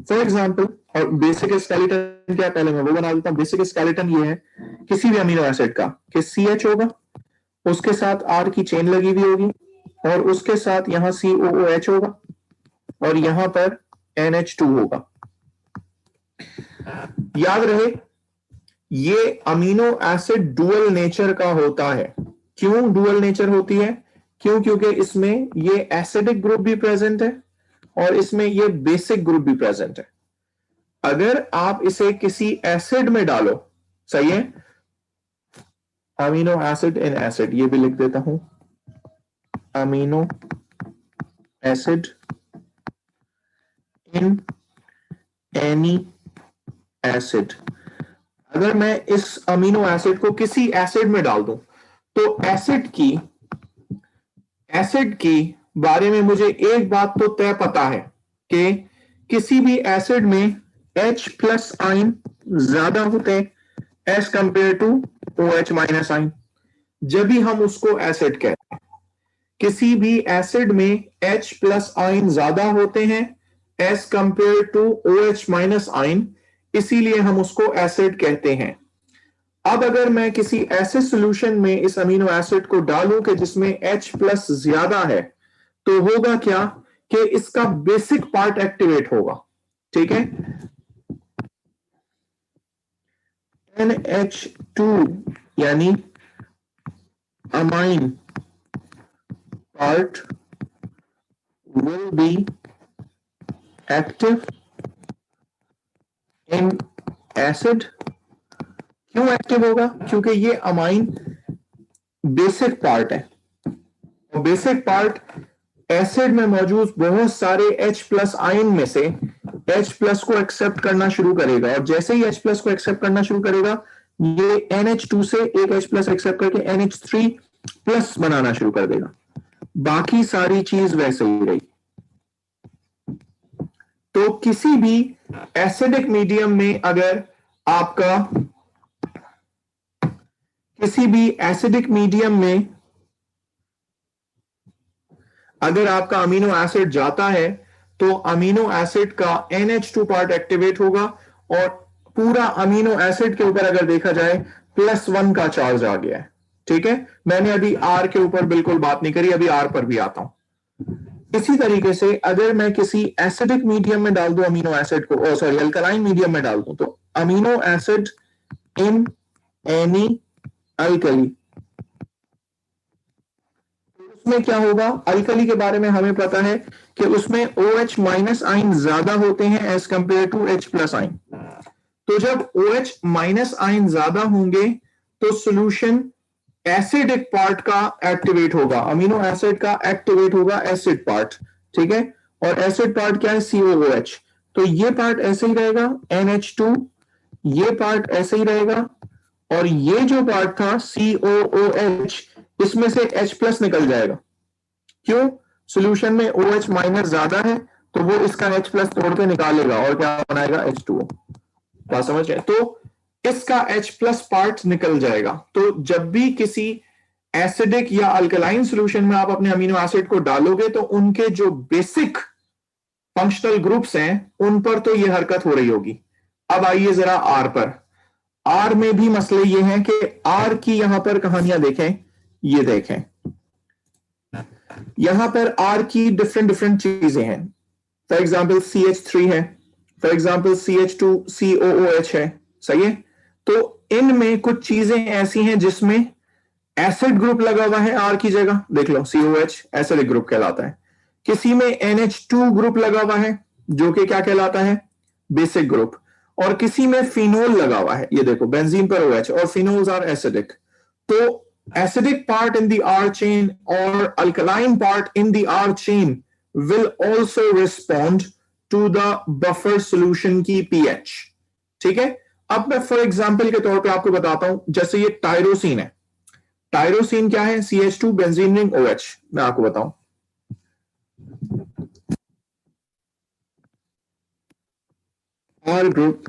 फॉर एग्जांपल, और बेसिक स्केलेटन क्या, पहले मैं वो बना देता हूं। बेसिक स्केलेटन ये है किसी भी अमीनो एसिड का कि CH होगा, उसके साथ R की चेन लगी हुई होगी, और उसके साथ यहां COOH होगा, और यहां पर NH2 होगा। याद रहे ये अमीनो एसिड डुअल नेचर का होता है। क्यों डुअल नेचर होती है? क्यों? क्योंकि इसमें ये एसिडिक ग्रुप भी प्रेजेंट है और इसमें ये बेसिक ग्रुप भी प्रेजेंट है। अगर आप इसे किसी एसिड में डालो, सही है, अमीनो एसिड इन एसिड, ये भी लिख देता हूं, amino acid in any acid. अगर मैं इस अमीनो एसिड को किसी एसिड में डाल दूं तो एसिड की बारे में मुझे एक बात तो तय पता है कि किसी भी एसिड में H प्लस आइन ज्यादा होते हैं as compare to OH minus ion, जब भी हम उसको एसिड कहते हैं। किसी भी एसिड में H प्लस आइन ज्यादा होते हैं as compare to OH minus ion, इसीलिए हम उसको एसिड कहते हैं। अब अगर मैं किसी ऐसे सॉल्यूशन में इस अमीनो एसिड को डालूं कि जिसमें H प्लस ज्यादा है, तो होगा क्या कि इसका बेसिक पार्ट एक्टिवेट होगा, ठीक है? NH2 यानी amine part will be active in acid। क्यों एक्टिव होगा? क्योंकि ये अमाइन बेसिक पार्ट है, और बेसिक पार्ट एसिड में मौजूद बहुत सारे H प्लस आयन में से H प्लस को एक्सेप्ट करना शुरू करेगा, और जैसे ही H प्लस को एक्सेप्ट करना शुरू करेगा ये NH2 से एक H प्लस एक्सेप्ट करके NH3 प्लस बनाना शुरू कर देगा। बाकी सारी चीज वैसे ही रही। तो किसी भी एसिडिक मीडियम में अगर आपका किसी भी एसिडिक मीडियम में अगर आपका अमीनो एसिड जाता है तो अमीनो एसिड का NH2 पार्ट एक्टिवेट होगा, और पूरा अमीनो एसिड के ऊपर अगर देखा जाए +1 का चार्ज आ गया है, ठीक है? मैंने अभी R के ऊपर बिल्कुल बात नहीं करी, अभी R पर भी आता हूं। इसी तरीके से अगर मैं किसी एसिडिक मीडियम में डाल दूं अमीनो एसिड को, सॉरी अल्कलाइन मीडियम में डाल दूं, तो amino acid in any alkali, उसमें क्या होगा? अल्कली के बारे में हमें पता है कि उसमें OH माइनस आइन ज्यादा होते हैं as compare to H plus ion. तो जब OH माइनस आइन ज्यादा होंगे तो सॉल्यूशन एसिडिक पार्ट का एक्टिवेट होगा, अमीनो एसिड का एक्टिवेट होगा एसिड पार्ट, ठीक है? और एसिड पार्ट क्या है? COOH। तो ये पार्ट ऐसे ही रहेगा NH2, ये पार्ट ऐसे ही रहेगा और ये जो पार्ट था COOH, इसमें से H+ निकल जाएगा। क्यों? सॉल्यूशन में OH माइनस ज्यादा है तो वो इसका H+ तोड़ के निकालेगा और क्या बनाएगा? H2O। बात समझ रहे? तो इसका H+ पार्ट निकल जाएगा। तो जब भी किसी एसिडिक या अल्कलाइन सॉल्यूशन में आप अपने अमीनो एसिड को डालोगे तो उनके जो बेसिक फंक्शनल ग्रुप्स हैं उन पर तो ये हरकत हो रही होगी। अब आइए जरा आर पर। आर में भी मसले ये हैं कि आर की यहां पर कहानियां देखें, ये देखें, यहां पर आर की डिफरेंट डिफरेंट चीजें हैं। फॉर एग्जाम्पल CH3 है, फॉर एग्जाम्पल CH2COOH है, सही है? तो इनमें कुछ चीजें ऐसी हैं जिसमें एसिड ग्रुप लगा हुआ है आर की जगह, देख लो COH एसिडिक ग्रुप कहलाता है। किसी में NH2 ग्रुप लगा हुआ है जो कि क्या कहलाता है? Basic group. और किसी में फिनोल लगा हुआ है, ये देखो बेंजीन पर OH, और फिनोल्स आर एसिडिक। तो acidic part in the R chain or alkaline part in the R chain will also respond to the buffer solution की pH। ठीक है? अब मैं फॉर एग्जाम्पल के तौर पे आपको बताता हूं, जैसे ये टायरोसिन है। टायरोसिन क्या है? CH2 benzene ring OH। मैं आपको बताऊं, R group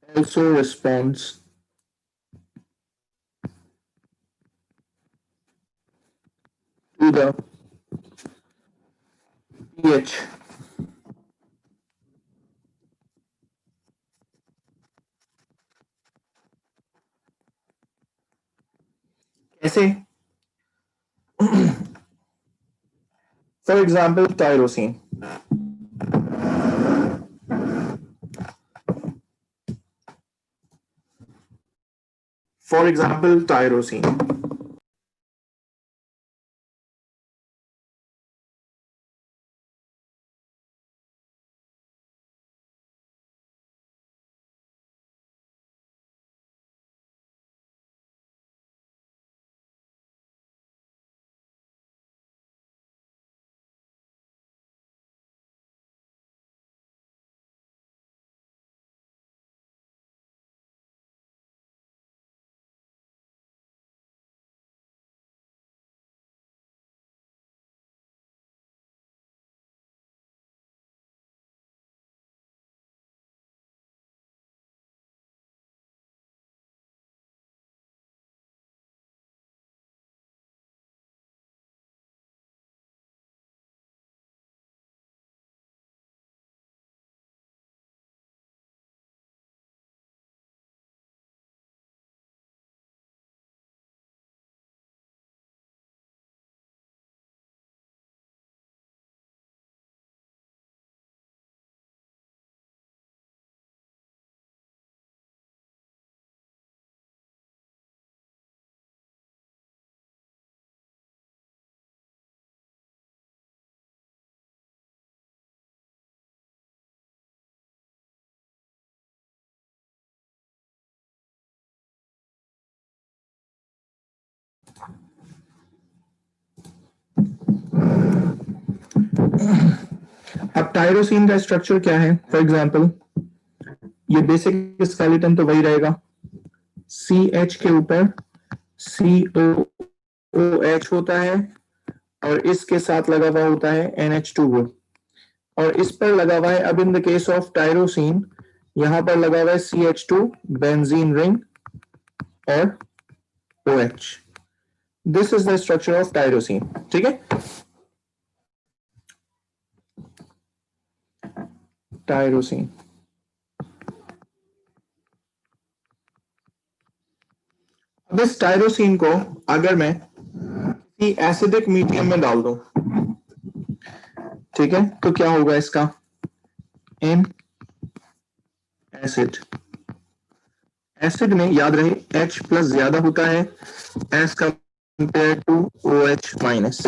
also responds to the pH। कैसे? For example tyrosine, for example tyrosine, अब टायरोसिन का स्ट्रक्चर क्या है? फॉर एग्जाम्पल ये बेसिक स्केलेटन तो वही रहेगा, CH के ऊपर COOH होता है और इसके साथ लगा हुआ होता है NH2 ग्रुप, और इस पर लगा हुआ है, अब in the case of tyrosine यहां पर लगा हुआ है CH2 बेंजीन रिंग और OH। This is the structure of tyrosine. ठीक है? टायरोसिन, अब इस टायरोसिन को अगर मैं किसी एसिडिक मीडियम में डाल दूं, ठीक है, तो क्या होगा इसका? इन एसिड, एसिड में याद रहे H+ ज्यादा होता है as compare to OH minus.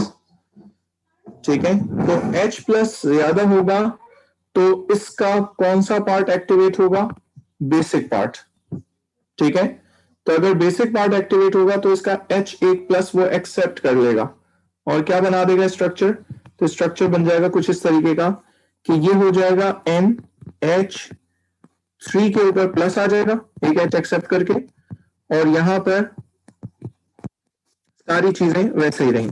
ठीक है? तो H+ ज्यादा होगा तो इसका कौन सा पार्ट एक्टिवेट होगा? Basic part. ठीक है? तो अगर बेसिक पार्ट एक्टिवेट होगा तो इसका H1+ वो एक्सेप्ट कर लेगा और क्या बना देगा स्ट्रक्चर? तो स्ट्रक्चर बन जाएगा कुछ इस तरीके का कि ये हो जाएगा NH 3 के ऊपर प्लस आ जाएगा एक H एक्सेप्ट करके, और यहां पर सारी चीजें वैसे ही रही।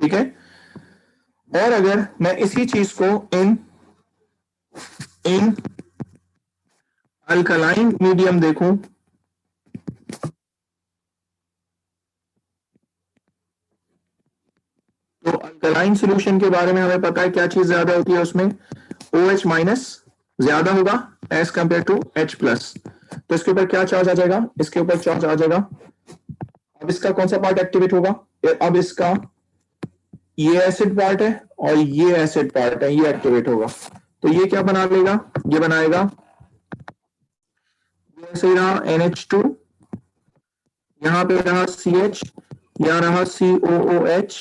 ठीक है, और अगर मैं इसी चीज को इन इन अल्कलाइन मीडियम देखूं, तो अल्कलाइन सॉल्यूशन के बारे में हमें पता है क्या चीज ज्यादा होती है उसमें, OH माइनस ज्यादा होगा as compare to H plus. तो इसके ऊपर क्या चार्ज आ जाएगा, इसके ऊपर चार्ज आ जाएगा। अब इसका कौन सा पार्ट एक्टिवेट होगा, अब इसका ये एसिड पार्ट है और ये एसिड पार्ट है, ये एक्टिवेट होगा। तो ये क्या बना लेगा, ये बनाएगा, ये ऐसे ही रहा NH2, यहां पे रहा CH, यहां रहा COOH,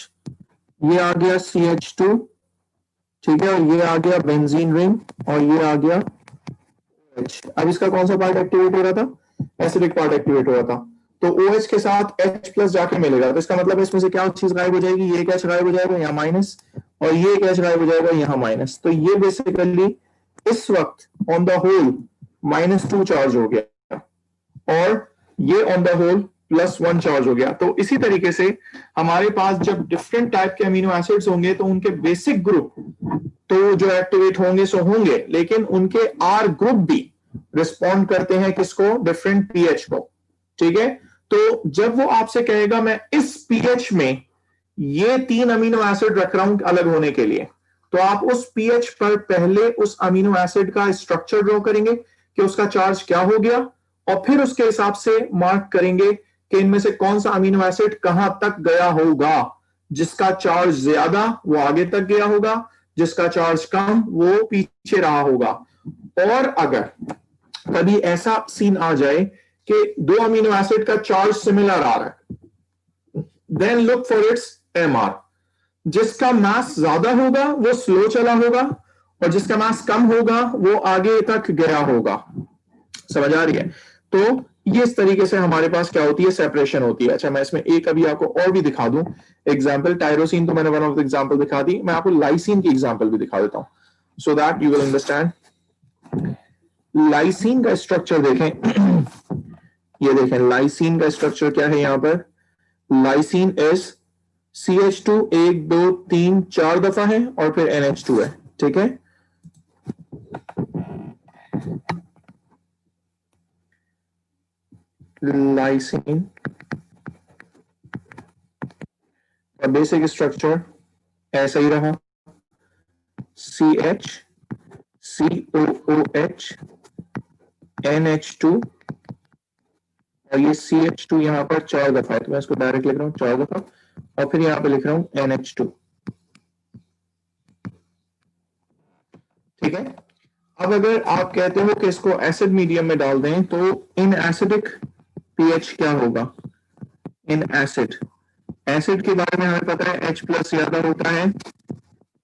ये आ गया CH2, ठीक है, और ये आ गया बेंजीन रिंग, और ये आ गया OH। अब इसका कौन सा पार्ट एक्टिवेट हो रहा था, एसिडिक पार्ट एक्टिवेट हो रहा था। तो OH के साथ H प्लस जाके मिलेगा, तो इसका मतलब इसमें से क्या चीज गायब हो जाएगी, ये एक H गायब हो जाएगा यहाँ माइनस, और ये एक H गायब हो जाएगा यहाँ माइनस। तो ये बेसिकली इस वक्त ऑन द होल -2 चार्ज हो गया, और ये ऑन द होल +1 चार्ज हो गया। तो इसी तरीके से हमारे पास जब डिफरेंट टाइप के अमीनो एसिड्स होंगे तो उनके बेसिक ग्रुप तो जो एक्टिवेट होंगे सो होंगे, लेकिन उनके R ग्रुप भी रिस्पॉन्ड करते हैं किसको, डिफरेंट पीएच को। ठीक है, तो जब वो आपसे कहेगा मैं इस पीएच में ये 3 अमीनो एसिड रख रहा हूं अलग होने के लिए, तो आप उस पीएच पर पहले उस अमीनो एसिड का स्ट्रक्चर ड्रॉ करेंगे कि उसका चार्ज क्या हो गया, और फिर उसके हिसाब से मार्क करेंगे कि इनमें से कौन सा अमीनो एसिड कहां तक गया होगा। जिसका चार्ज ज्यादा वो आगे तक गया होगा, जिसका चार्ज कम वो पीछे रहा होगा। और अगर कभी ऐसा सीन आ जाए कि 2 अमीनो एसिड का चार्ज सिमिलर आ रहा है, then look for its MR। जिसका मास ज्यादा होगा वो स्लो चला होगा, और जिसका मास कम होगा वो आगे तक गया होगा। समझ आ रही है? तो ये इस तरीके से हमारे पास क्या होती है, सेपरेशन होती है। अच्छा, मैं इसमें एक अभी आपको और भी दिखा दूं एग्जाम्पल। टायरोसिन तो मैंने वन ऑफ द एग्जाम्पल दिखा दी, मैं आपको लाइसिन की एग्जाम्पल भी दिखा देता हूं so that you will understand. Lysine का स्ट्रक्चर देखें ये देखें, लाइसिन का स्ट्रक्चर क्या है यहां पर, लाइसिन इज CH2 1 2 3 4 दफा है और फिर NH2 है। ठीक है, लाइसिन का बेसिक स्ट्रक्चर ऐसा ही रहा, CH COOH NH2, और ये CH2 यहां पर 4 दफा है, तो मैं इसको डायरेक्ट लिख रहा हूं 4 दफा, और फिर यहां पे लिख रहा हूं NH2। ठीक है, अब अगर आप कहते हो कि इसको एसिड मीडियम में डाल दें तो इन एसिडिक पीएच क्या होगा, इन एसिड के बारे में हमें पता है H प्लस ज्यादा होता है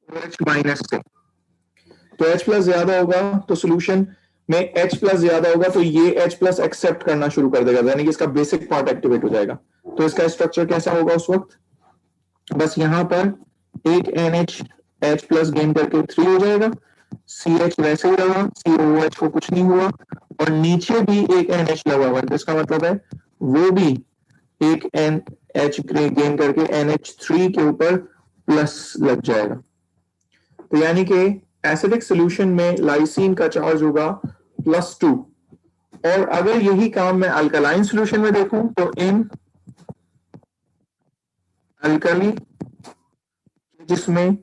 OH माइनस से। तो H प्लस ज्यादा होगा तो सोल्यूशन में H प्लस ज्यादा होगा, तो ये H प्लस एक्सेप्ट करना शुरू कर देगा, यानी कि इसका बेसिक पार्ट एक्टिवेट हो जाएगा। तो इसका स्ट्रक्चर कैसा होगा उस वक्त, बस यहां पर एक NH H प्लस गेन करके 3 हो जाएगा, CH वैसे ही रहा, COOH को कुछ नहीं हुआ, और नीचे भी एक NH लगा हुआ है, तो इसका मतलब है वो भी एक NH गेन करके NH3 के ऊपर प्लस लग जाएगा। तो यानी कि एसिडिक सॉल्यूशन में लाइसिन का चार्ज होगा +2, और अगर यही काम मैं अल्कलाइन सॉल्यूशन में देखूं तो इन अल्कली जिसमें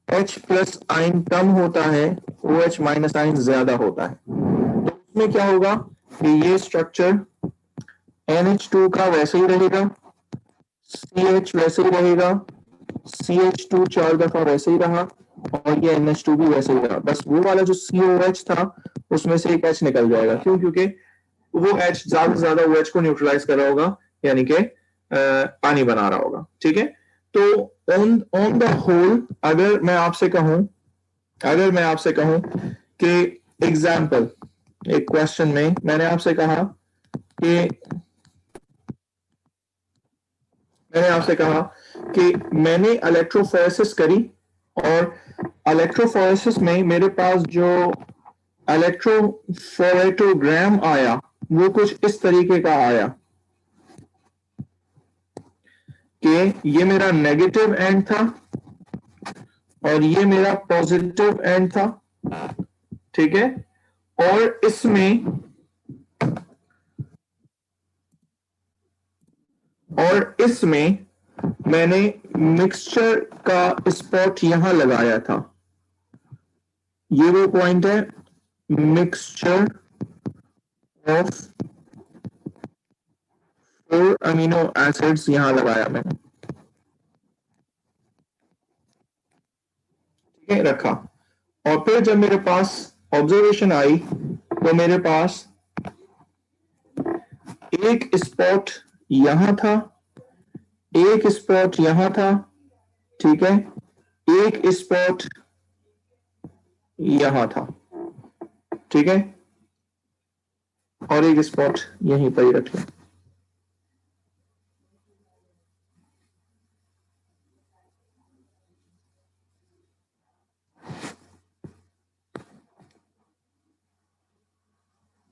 H प्लस आयन कम होता है OH माइनस आयन ज्यादा होता है, तो उसमें क्या होगा कि ये स्ट्रक्चर NH2 का वैसे ही रहेगा, CH वैसे ही रहेगा, CH2 4 दफा वैसे ही रहा, और ये NH2 भी वैसे ही रहा, बस वो वाला जो COH था उसमें से एक H निकल जाएगा। क्यों? क्योंकि वो H ज्यादा से ज्यादा OH को न्यूट्रलाइज कर रहा होगा, यानी कि पानी बना रहा होगा। ठीक है, तो ऑन द होल अगर मैं आपसे कहूं कि एग्जाम्पल, एक क्वेश्चन में मैंने आपसे कहा कि मैंने आपसे कहा कि मैंने इलेक्ट्रोफोरेसिस करी और इलेक्ट्रोफोरेसिस में मेरे पास जो इलेक्ट्रोफोरेटोग्राम आया वो कुछ इस तरीके का आया कि ये मेरा नेगेटिव एंड था और ये मेरा पॉजिटिव एंड था, ठीक है। और इसमें मैंने मिक्सचर का स्पॉट यहां लगाया था, ये वो पॉइंट है, मिक्सचर ऑफ 4 अमीनो एसिड्स यहां लगाया मैंने, ठीक है, रखा। और फिर जब मेरे पास ऑब्जर्वेशन आई तो मेरे पास एक स्पॉट यहां था, एक स्पॉट यहां था, ठीक है, एक स्पॉट यहां था, ठीक है, और एक स्पॉट यहीं पर ही रख लिया।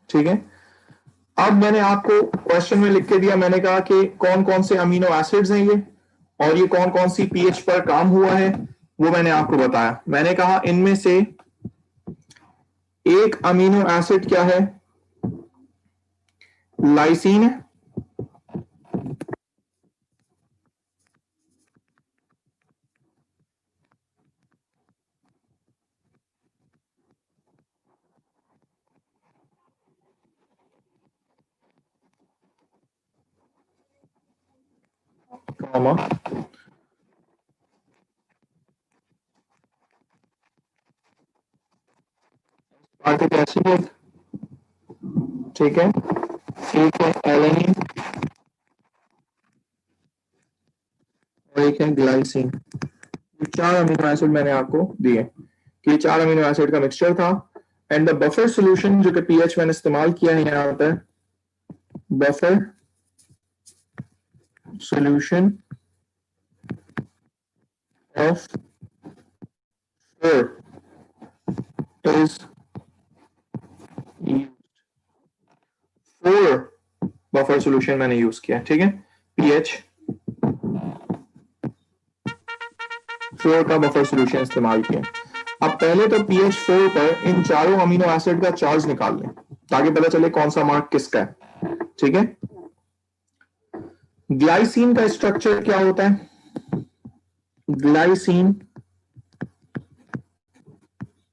ठीक है, अब मैंने आपको क्वेश्चन में लिख के दिया, मैंने कहा कि कौन कौन से अमीनो एसिड्स हैं ये और ये कौन कौन सी पीएच पर काम हुआ है, वो मैंने आपको बताया। मैंने कहा इनमें से एक अमीनो एसिड क्या है, लाइसीन है, कॉमा एस्पार्टिक एसिड है, ठीक है, एक है एलेनिन और एक है ग्लाइसिन। ये 4 अमीनो एसिड मैंने आपको दिए कि 4 अमीनो एसिड का मिक्सचर था। एंड द बफर सॉल्यूशन जो कि पीएच मैंने इस्तेमाल किया है यहां पर, buffer solution of 4 is 4 buffer solution मैंने यूज किया, ठीक है, पीएच 4 का बफर सॉल्यूशन इस्तेमाल किया। अब पहले तो पीएच 4 पर इन चारों अमीनो एसिड का चार्ज निकाल लें ताकि पता चले कौन सा मार्क किसका है, ठीक है। ग्लाइसिन का स्ट्रक्चर क्या होता है, ग्लाइसिन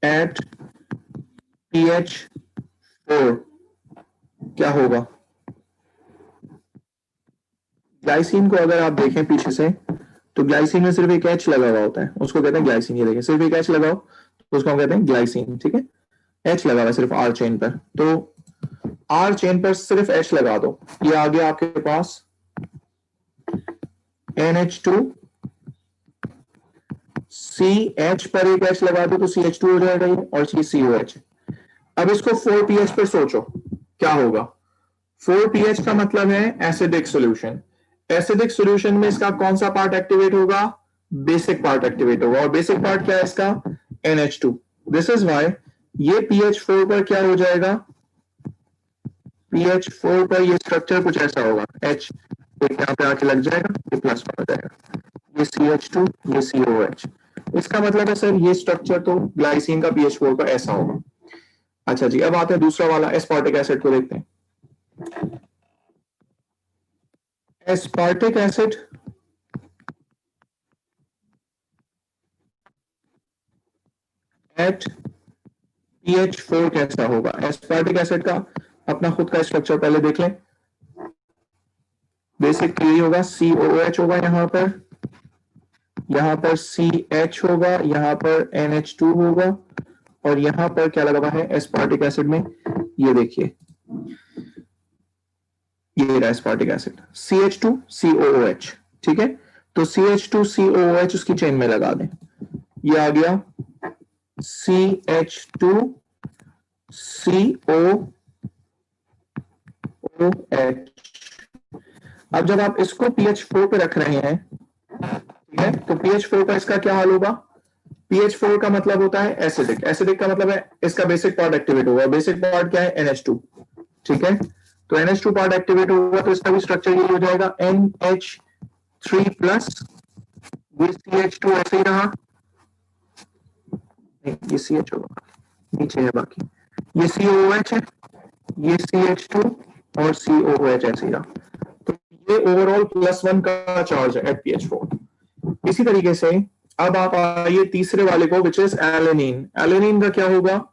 एट पीएच 4 क्या होगा। ग्लाइसिन को अगर आप देखें पीछे से तो ग्लाइसिन में सिर्फ एक एच लगा हुआ होता है, उसको कहते हैं ग्लाइसिन। ये देखिए सिर्फ एक एच लगाओ तो उसको हम कहते हैं ग्लाइसिन, ठीक है, एच लगा हुआ है सिर्फ आर चेन पर, तो आर चेन पर सिर्फ एच लगा दो, ये आ गया आपके पास NH2, CH पर एक एच लगा दो तो CH2 हो जाएगा ये, और COH। अब इसको 4pH पर सोचो क्या होगा। 4pH का मतलब है एसिडिक सॉल्यूशन। एसिडिक सॉल्यूशन में इसका कौन सा पार्ट एक्टिवेट होगा, बेसिक पार्ट एक्टिवेट होगा, और बेसिक पार्ट क्या है इसका, NH2। दिस इज वाई ये pH 4 पर क्या हो जाएगा, pH 4 पर ये स्ट्रक्चर कुछ ऐसा होगा, H एक यहाँ पे आके लग जाएगा, ये प्लस हो जाएगा, ये CH2, ये COH। इसका मतलब है सर ये स्ट्रक्चर तो ग्लाइसिन का pH 4 पर ऐसा होगा। अच्छा जी, अब आते हैं दूसरा वाला एस्पार्टिक एसिड को देखते हैं। एस्पार्टिक एसिड एट pH 4 कैसा होगा। एस्पार्टिक एसिड का अपना खुद का स्ट्रक्चर पहले देख लें। बेसिक यही होगा, COH होगा यहाँ पर CH होगा, यहाँ पर NH2 होगा, और यहाँ पर क्या लगा हुआ है एस्पार्टिक एसिड में, ये देखिए ये रहा एस्पार्टिक एसिड CH2COOH, ठीक है। तो CH2COOH उसकी चेन में लगा दें, ये आ गया CH2COOH। अब जब आप इसको pH4 पे रख रहे हैं, ठीक है, तो pH4 का इसका क्या हाल होगा? pH4 का मतलब होता है एसिडिक, एसिडिक का मतलब है इसका बेसिक पार्ट एक्टिवेट होगा, बेसिक पार्ट क्या है? NH2, ठीक है। तो NH2 पार्ट एक्टिवेट होगा तो इसका भी स्ट्रक्चर ये हो जाएगा NH3 प्लस, ये CH2 ऐसे ही रहा, नहीं ये CH होगा, नीचे है बाकी, ये COOH है, ये CH2 और COOH ऐसे ही रहा। तो ये ओवरऑल +1 का चार्ज है एट pH4। इसी तरीके से अब आप आइए तीसरे वाले को, विच इज एलेनिन। एलेनिन का क्या होगा?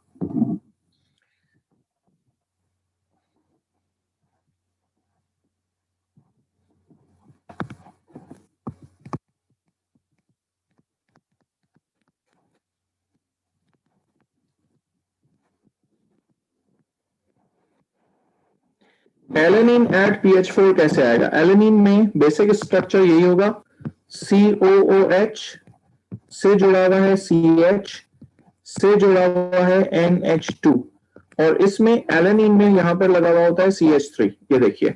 एलेनिन एट pH4 कैसे आएगा? एलेनिन में बेसिक स्ट्रक्चर यही होगा, COOH से जुड़ा हुआ है CH, से जुड़ा हुआ है NH2, और इसमें एलेनिन में यहां पर लगा हुआ होता है CH3। ये देखिए,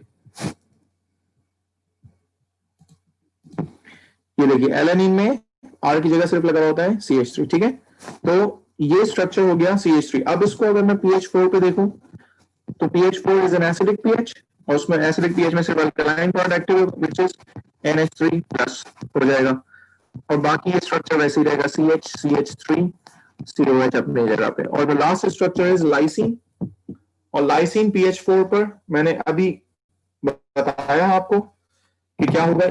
ये देखिए एलेनिन में R की जगह सिर्फ लगा हुआ होता है CH3, ठीक है। तो ये स्ट्रक्चर हो गया CH3। अब इसको अगर मैं pH4 पे देखूं तो pH4 is an acidic pH, और उसमें एसिडिक pH में सिर्फ alkaline part active which is NH3 plus हो जाएगा, और बाकी ये स्ट्रक्चर वैसे ही रहेगा CH, CH3, COH अपनी जगह पे। और the last structure is lysine, और लाइसिन pH4 पर मैंने अभी बताया आपको कि क्या होगा,